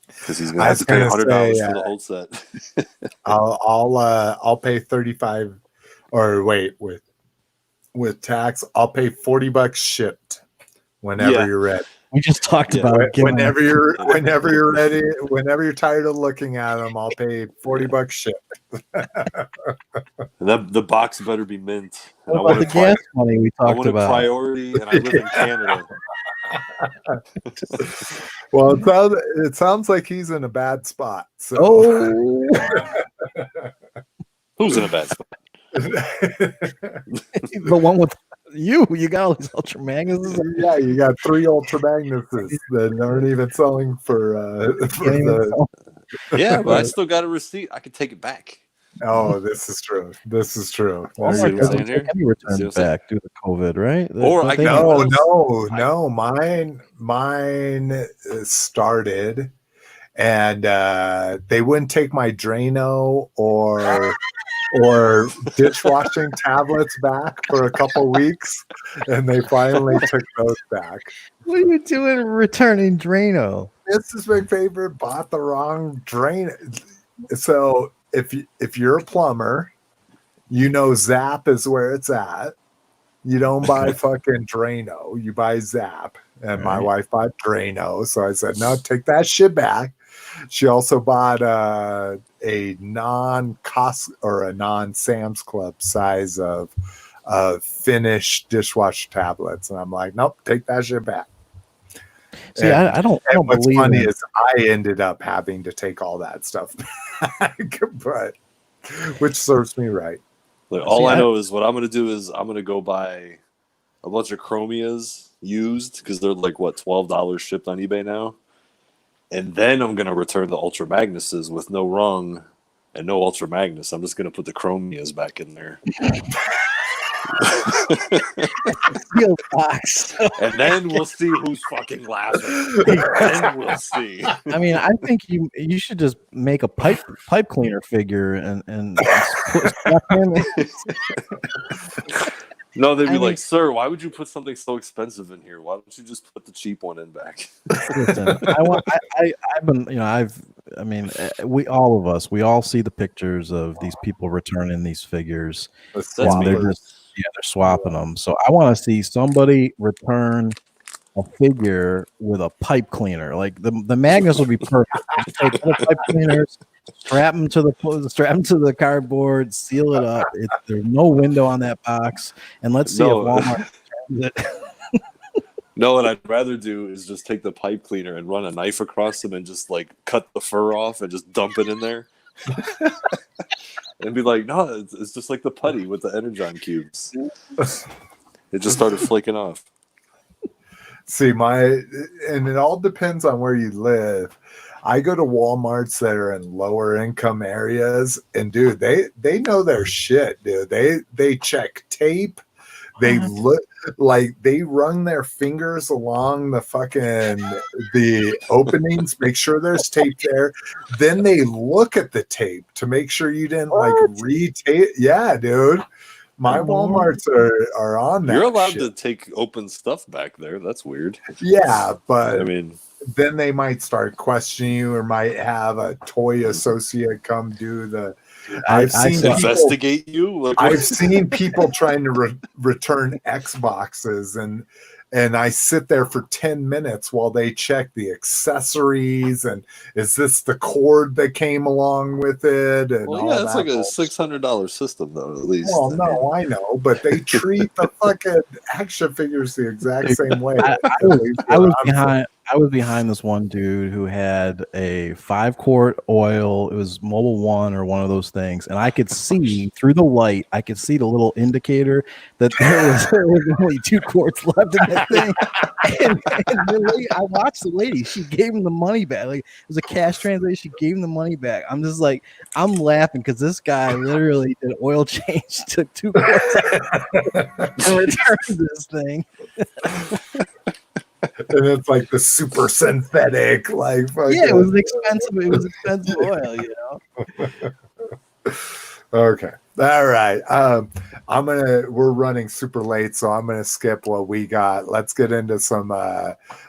Because he's going to have to pay $100 for the whole set. I'll pay $35 or wait, with tax, I'll pay $40 shipped whenever you're ready. We just talked about it. Whenever you're ready, whenever you're tired of looking at them, I'll pay $40 ship. The box better be mint. What about the gas money we talked I want about? a priority, and I live in Canada. Well, it sounds like he's in a bad spot. So. Oh, who's in a bad spot? the one with you got all these Ultra Magnuses. Yeah, you got 3 Ultra Magnuses that aren't even selling for the. Yeah, but I still got a receipt. I can take it back. Oh, this is true. This is true. Walmart doesn't take any returns back due to COVID, right? Or no. Mine started, and they wouldn't take my Drano or dishwashing tablets back for a couple weeks, and they finally took those back. What are you doing returning Drano? This is my favorite. Bought the wrong drain. So if you're a plumber, you know Zap is where it's at. You don't buy fucking Drano. You buy Zap. And my wife bought Drano. So I said, no, take that shit back. She also bought a non-Costco or a non-Sam's Club size of finished dishwasher tablets. And I'm like, nope, take that shit back. See, I don't what's believe funny it. is I ended up having to take all that stuff back, but which serves me right. Like, all I know is what I'm going to do is I'm going to go buy a bunch of Chromias used because they're like, what, $12 shipped on eBay now? And then I'm going to return the Ultra Magnuses with no rung and no Ultra Magnus. I'm just going to put the Chromias back in there. And then we'll see who's fucking laughing. Then we'll see. I mean, I think you should just make a pipe cleaner figure and slap him. No, they'd be like, sir, why would you put something so expensive in here? Why don't you just put the cheap one in back? Listen, we all see the pictures of these people returning these figures. They're swapping them. So I want to see somebody return a figure with a pipe cleaner. Like the Magnus would be perfect. Take the pipe cleaners, strap them to the cardboard, seal it up. There's no window on that box, and let's see if Walmart returns it. No, what I'd rather do is just take the pipe cleaner and run a knife across them and just like cut the fur off and just dump it in there. And be like, no, it's just like the putty with the Energon cubes. It just started flaking off. See, and it all depends on where you live. I go to Walmarts that are in lower income areas, and dude, they know their shit, dude. They check tape. They look like they run their fingers along the openings, make sure there's tape there. Then they look at the tape to make sure you didn't re-tape. Yeah, dude. My Walmarts are on that. You're allowed shit. to take open stuff back there. That's weird. Yeah, but I mean, then they might start questioning you, or might have a toy associate come do the. I've seen investigate you. Like, I've seen people trying to return Xboxes, and I sit there for 10 minutes while they check the accessories and is this the cord that came along with it? And it's like a $600 system though, at least. Well, no, I know, but they treat the fucking action figures the exact same way. I was behind this one dude who had a 5-quart oil. It was Mobile One or one of those things, and I could see through the light. I could see the little indicator that there was only 2 quarts left in that thing. And I watched the lady. She gave him the money back. Like, it was a cash transaction. She gave him the money back. I'm just like, I'm laughing because this guy literally did oil change, took 2 quarts and returned this thing. And it's like the super synthetic, like it was expensive. It was expensive oil, you know. Okay, all right. We're running super late, so I'm gonna skip what we got. Let's get into some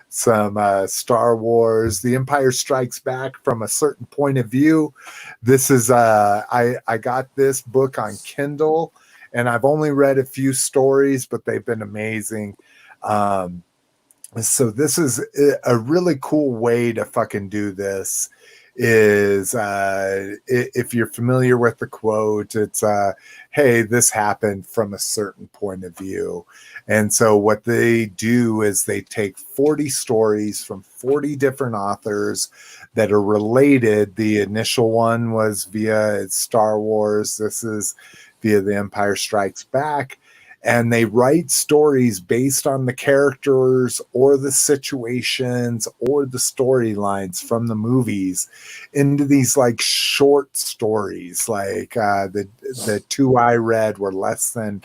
Star Wars. The Empire Strikes Back from a certain point of view. This is I got this book on Kindle, and I've only read a few stories, but they've been amazing. So this is a really cool way to fucking do this. Is if you're familiar with the quote, it's hey, this happened from a certain point of view. And so what they do is they take 40 stories from 40 different authors that are related. The initial one was via Star Wars. This is via The Empire Strikes Back. And they write stories based on the characters or the situations or the storylines from the movies into these like short stories. Like the two I read were less than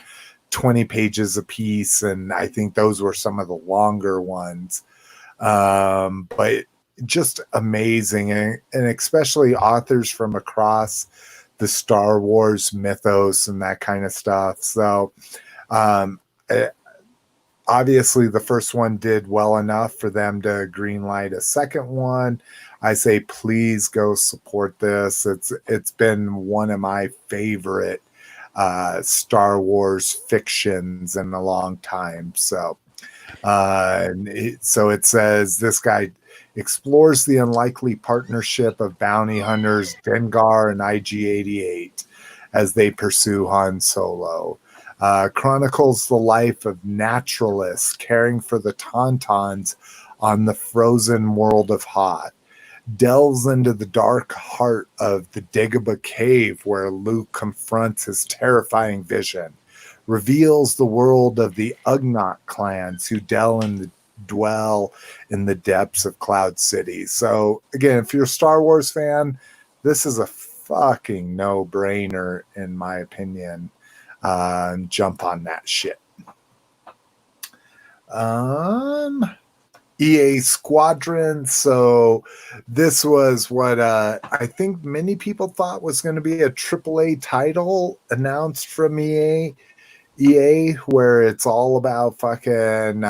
20 pages a piece, and I think those were some of the longer ones. But just amazing, and especially authors from across the Star Wars mythos and that kind of stuff. So obviously the first one did well enough for them to greenlight a second one. I say please go support this. It's been one of my favorite Star Wars fictions in a long time. So it says this guy explores the unlikely partnership of bounty hunters Dengar and IG-88 as they pursue Han Solo. Chronicles the life of naturalists caring for the Tauntauns on the frozen world of Hoth. Delves into the dark heart of the Dagobah cave where Luke confronts his terrifying vision. Reveals the world of the Ugnaught clans who dwell in the depths of Cloud City. So again, if you're a Star Wars fan, this is a fucking no-brainer in my opinion. Jump on that shit. EA Sqaudrons. So this was what I think many people thought was going to be a AAA title announced from EA, where it's all about fucking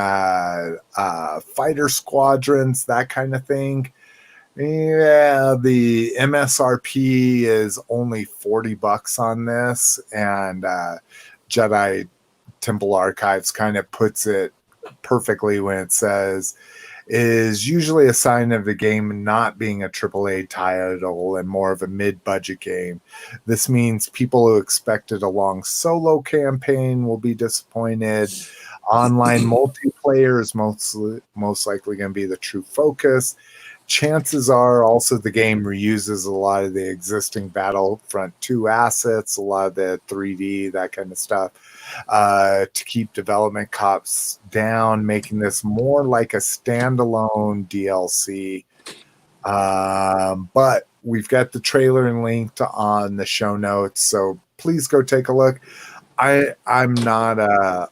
fighter squadrons, that kind of thing. Yeah, the MSRP is only $40 on this, and Jedi Temple Archives kind of puts it perfectly when it says is usually a sign of the game not being a AAA title and more of a mid-budget game. This means people who expected a long solo campaign will be disappointed. Online multiplayer is most likely going to be the true focus. Chances are also the game reuses a lot of the existing Battlefront 2 assets, a lot of the 3D, that kind of stuff, to keep development costs down, making this more like a standalone DLC. But we've got the trailer and linked on the show notes, so please go take a look. I'm not a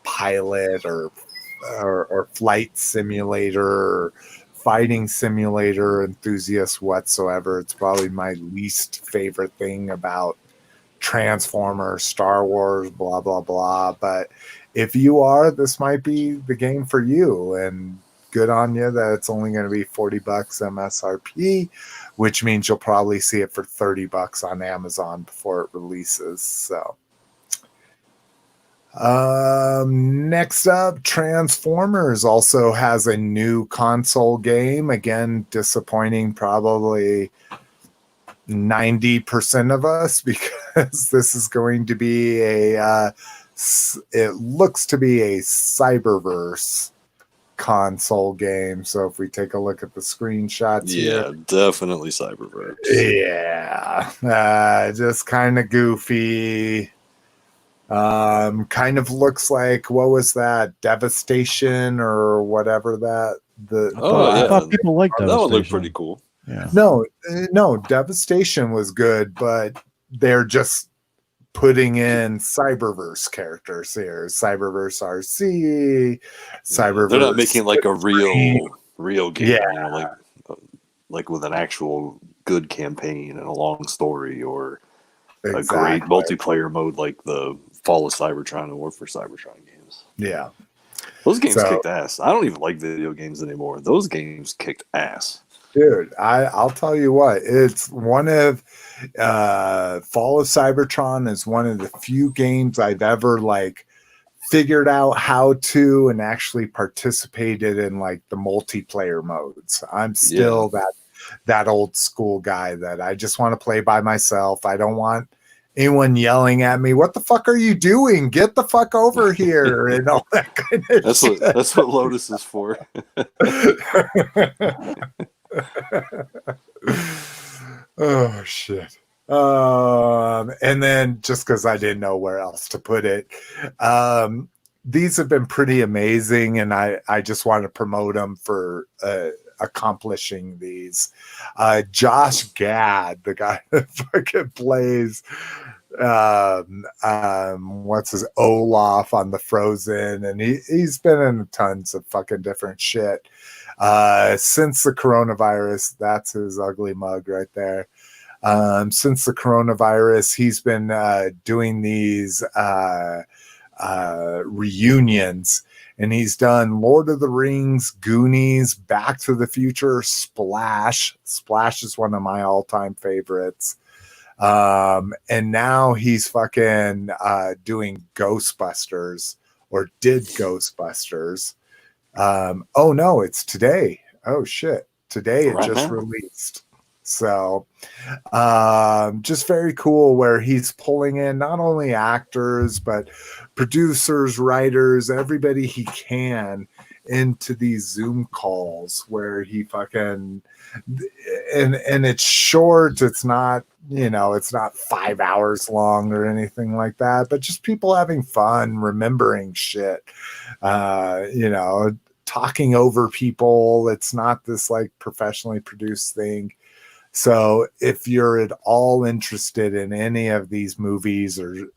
pilot or flight simulator or fighting simulator enthusiast whatsoever. It's probably my least favorite thing about Transformers, Star Wars, blah blah blah. But if you are, this might be the game for you, and good on you that it's only going to be $40 MSRP, which means you'll probably see it for $30 on Amazon before it releases. So next up, Transformers also has a new console game. Again, disappointing probably 90% of us, because this is going to be it looks to be a Cyberverse console game. So if we take a look at the screenshots here. Yeah, definitely Cyberverse. Yeah. Just kind of goofy. Kind of looks like, what was that, Devastation or whatever that I thought people liked Devastation. That one looked pretty cool. Yeah. No, Devastation was good, but they're just putting in Cyberverse characters here. Cyberverse RC, Cyberverse. They're not making like a real game, yeah. Like with an actual good campaign and a long story, or exactly. a great multiplayer mode like the Fall of Cybertron and War for Cybertron games. Yeah. Those games kicked ass. I don't even like video games anymore. Those games kicked ass. Dude, I'll tell you what, it's one of Fall of Cybertron is one of the few games I've ever like figured out how to and actually participated in like the multiplayer modes. I'm still that old school guy that I just want to play by myself. I don't want anyone yelling at me, what the fuck are you doing? Get the fuck over here, and all that kind of shit. That's what Lotus is for. Oh shit. And then just because I didn't know where else to put it, these have been pretty amazing, and I just want to promote them for accomplishing these. Josh Gad, the guy that fucking plays what's his Olaf on the Frozen, and he's been in tons of fucking different shit since the coronavirus. That's his ugly mug right there. Since the coronavirus, he's been doing these reunions, and he's done Lord of the Rings, Goonies, Back to the Future, Splash. Splash is one of my all-time favorites. And now he's fucking doing Ghostbusters, or did Ghostbusters. Oh no, it's today. Oh shit. Today it just released. So just very cool, where he's pulling in not only actors but producers, writers, everybody he can into these Zoom calls where he fucking and it's short. It's not, it's not 5 hours long or anything like that, but just people having fun, remembering shit, talking over people. It's not this like professionally produced thing. So if you're at all interested in any of these movies or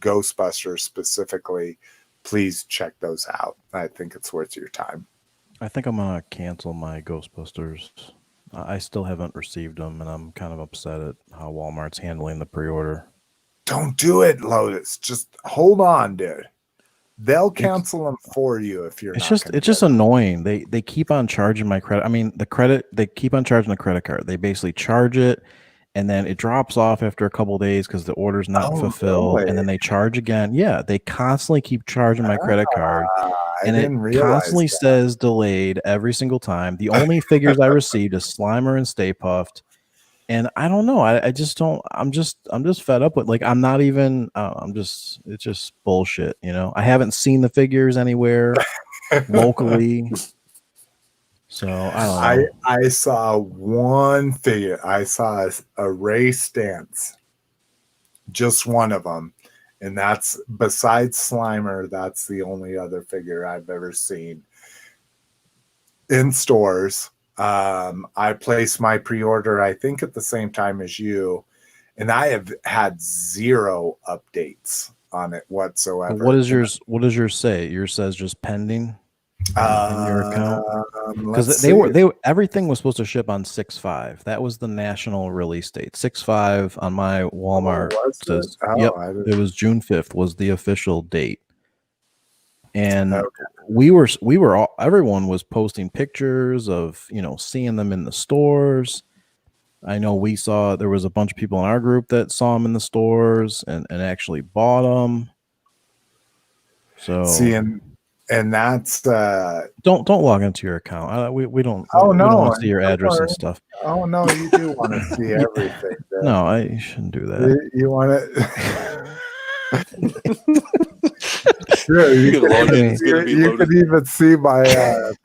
Ghostbusters specifically, please check those out. I think it's worth your time. I think I'm gonna cancel my Ghostbusters. I still haven't received them, and I'm kind of upset at how Walmart's handling the pre-order. Don't do it, Lotus. Just hold on, dude. They'll cancel them for you if you're. It's just annoying. They keep on charging my credit. I mean, they keep on charging the credit card. They basically charge it, and then it drops off after a couple of days because the order's not fulfilled, really? And then they charge again. Yeah, they constantly keep charging my credit card, and it constantly says delayed every single time. The only figures I received is Slimer and Stay Puffed. And I don't know. I just don't. I'm just fed up with, like, I'm not even. It's just bullshit. I haven't seen the figures anywhere locally. So I don't know. I saw one figure. I saw a Ray Stance, just one of them, and that's, besides Slimer, that's the only other figure I've ever seen in stores. I placed my pre-order, I think, at the same time as you, and I have had zero updates on it whatsoever. What does yours say? Yours says just pending in your account, because everything was supposed to ship on 6/5. That was the national release date. 6/5 on my Walmart says. Yep, it was June 5th was the official date. And everyone was posting pictures of, seeing them in the stores. I know we saw, there was a bunch of people in our group that saw them in the stores and actually bought them. So see, and that's don't log into your account. We don't. Oh, no, we don't want to see your address and stuff. Oh no, you do want to see everything. No, I shouldn't do that. You want to. Sure, you can even see my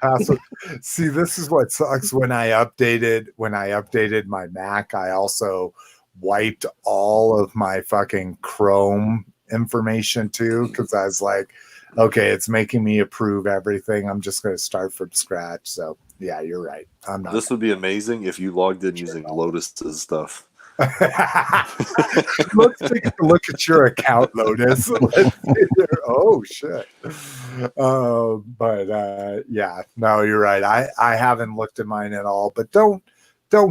password. See, this is what sucks. When I updated my Mac, I also wiped all of my fucking Chrome information too, because I was like, okay, it's making me approve everything. I'm just going to start from scratch. So yeah, you're right. I'm not. This would be amazing if you logged in using Lotus's stuff. Let's take a look at your account, Lotus. Oh shit. Yeah, no, you're right. I haven't looked at mine at all, but don't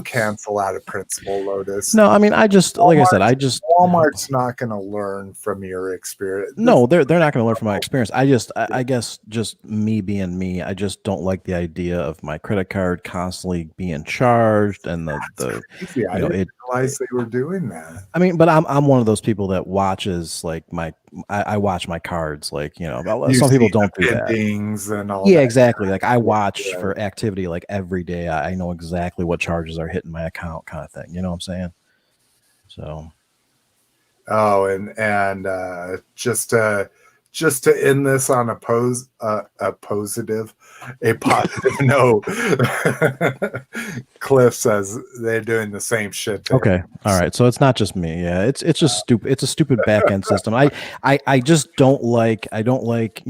cancel out of principle, Lotus. No, I mean, like I said, Walmart's not going to learn from your experience. No, they're not going to learn from my experience. I guess just me being me, I just don't like the idea of my credit card constantly being charged, and realize they were doing that. I mean, but I'm one of those people that watches like I watch my cards, like, you know, some people don't do that. And all Yeah, that. exactly. Like I watch for activity like every day. I know exactly what charges are hitting my account, kind of thing. You know what I'm saying? So. Oh, and just to end this on a positive note, Cliff says they're doing the same shit. Okay, all right. So it's not just me. Yeah, it's just stupid. It's a stupid back end system. I just don't like. I don't like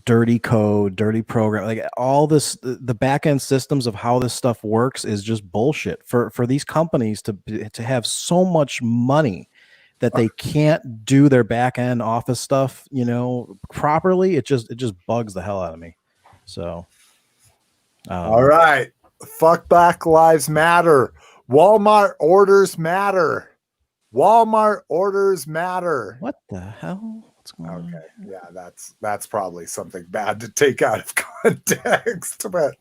dirty code, dirty program. Like all this, the back end systems of how this stuff works is just bullshit. For these companies to have so much money that they can't do their back end office stuff, properly. It just bugs the hell out of me. So, all right, fuck Black Lives Matter. Walmart orders matter. Walmart orders matter. What the hell? What's going on? Okay, yeah, that's probably something bad to take out of context, but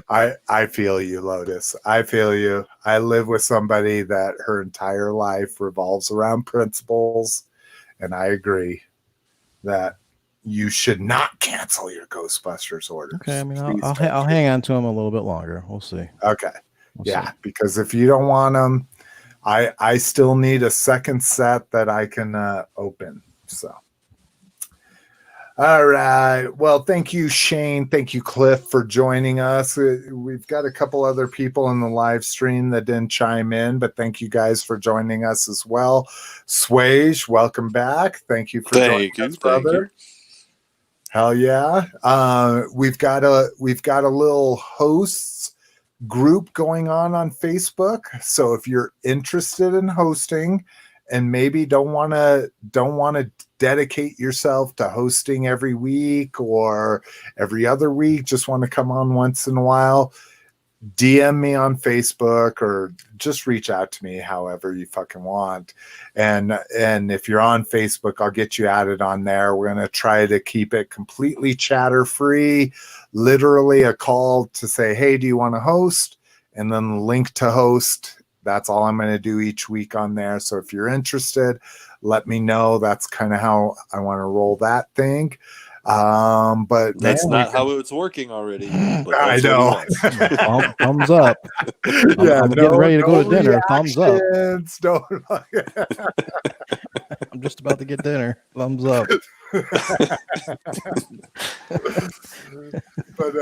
I feel you, Lotus. I feel you. I live with somebody that her entire life revolves around principles, and I agree that you should not cancel your Ghostbusters orders. Okay, I mean, I'll hang on to them a little bit longer. We'll see. Okay, we'll see. Because if you don't want them, I still need a second set that I can open. So. All right. Well, thank you, Shane. Thank you, Cliff, for joining us. We've got a couple other people in the live stream that didn't chime in, but thank you guys for joining us as well. Swage, welcome back. Thank you for joining us, brother. Hell yeah. We've got a little hosts group going on Facebook. So if you're interested in hosting and maybe don't want to dedicate yourself to hosting every week or every other week, just want to come on once in a while, DM me on Facebook or just reach out to me however you fucking want. And if you're on Facebook, I'll get you added on there. We're going to try to keep it completely chatter free, literally a call to say, hey, do you want to host? And then the link to host. That's all I'm going to do each week on there. So if you're interested, let me know. That's kind of how I want to roll that thing. But that's not how it's working already. But I know. Thumbs up. I'm getting ready to go to dinner. Thumbs up. I'm just about to get dinner. Thumbs up. But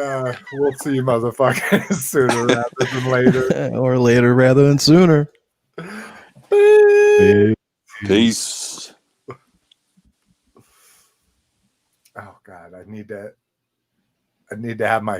we'll see you motherfuckers sooner rather than later. Or later rather than sooner. Peace. Oh God, I need to have my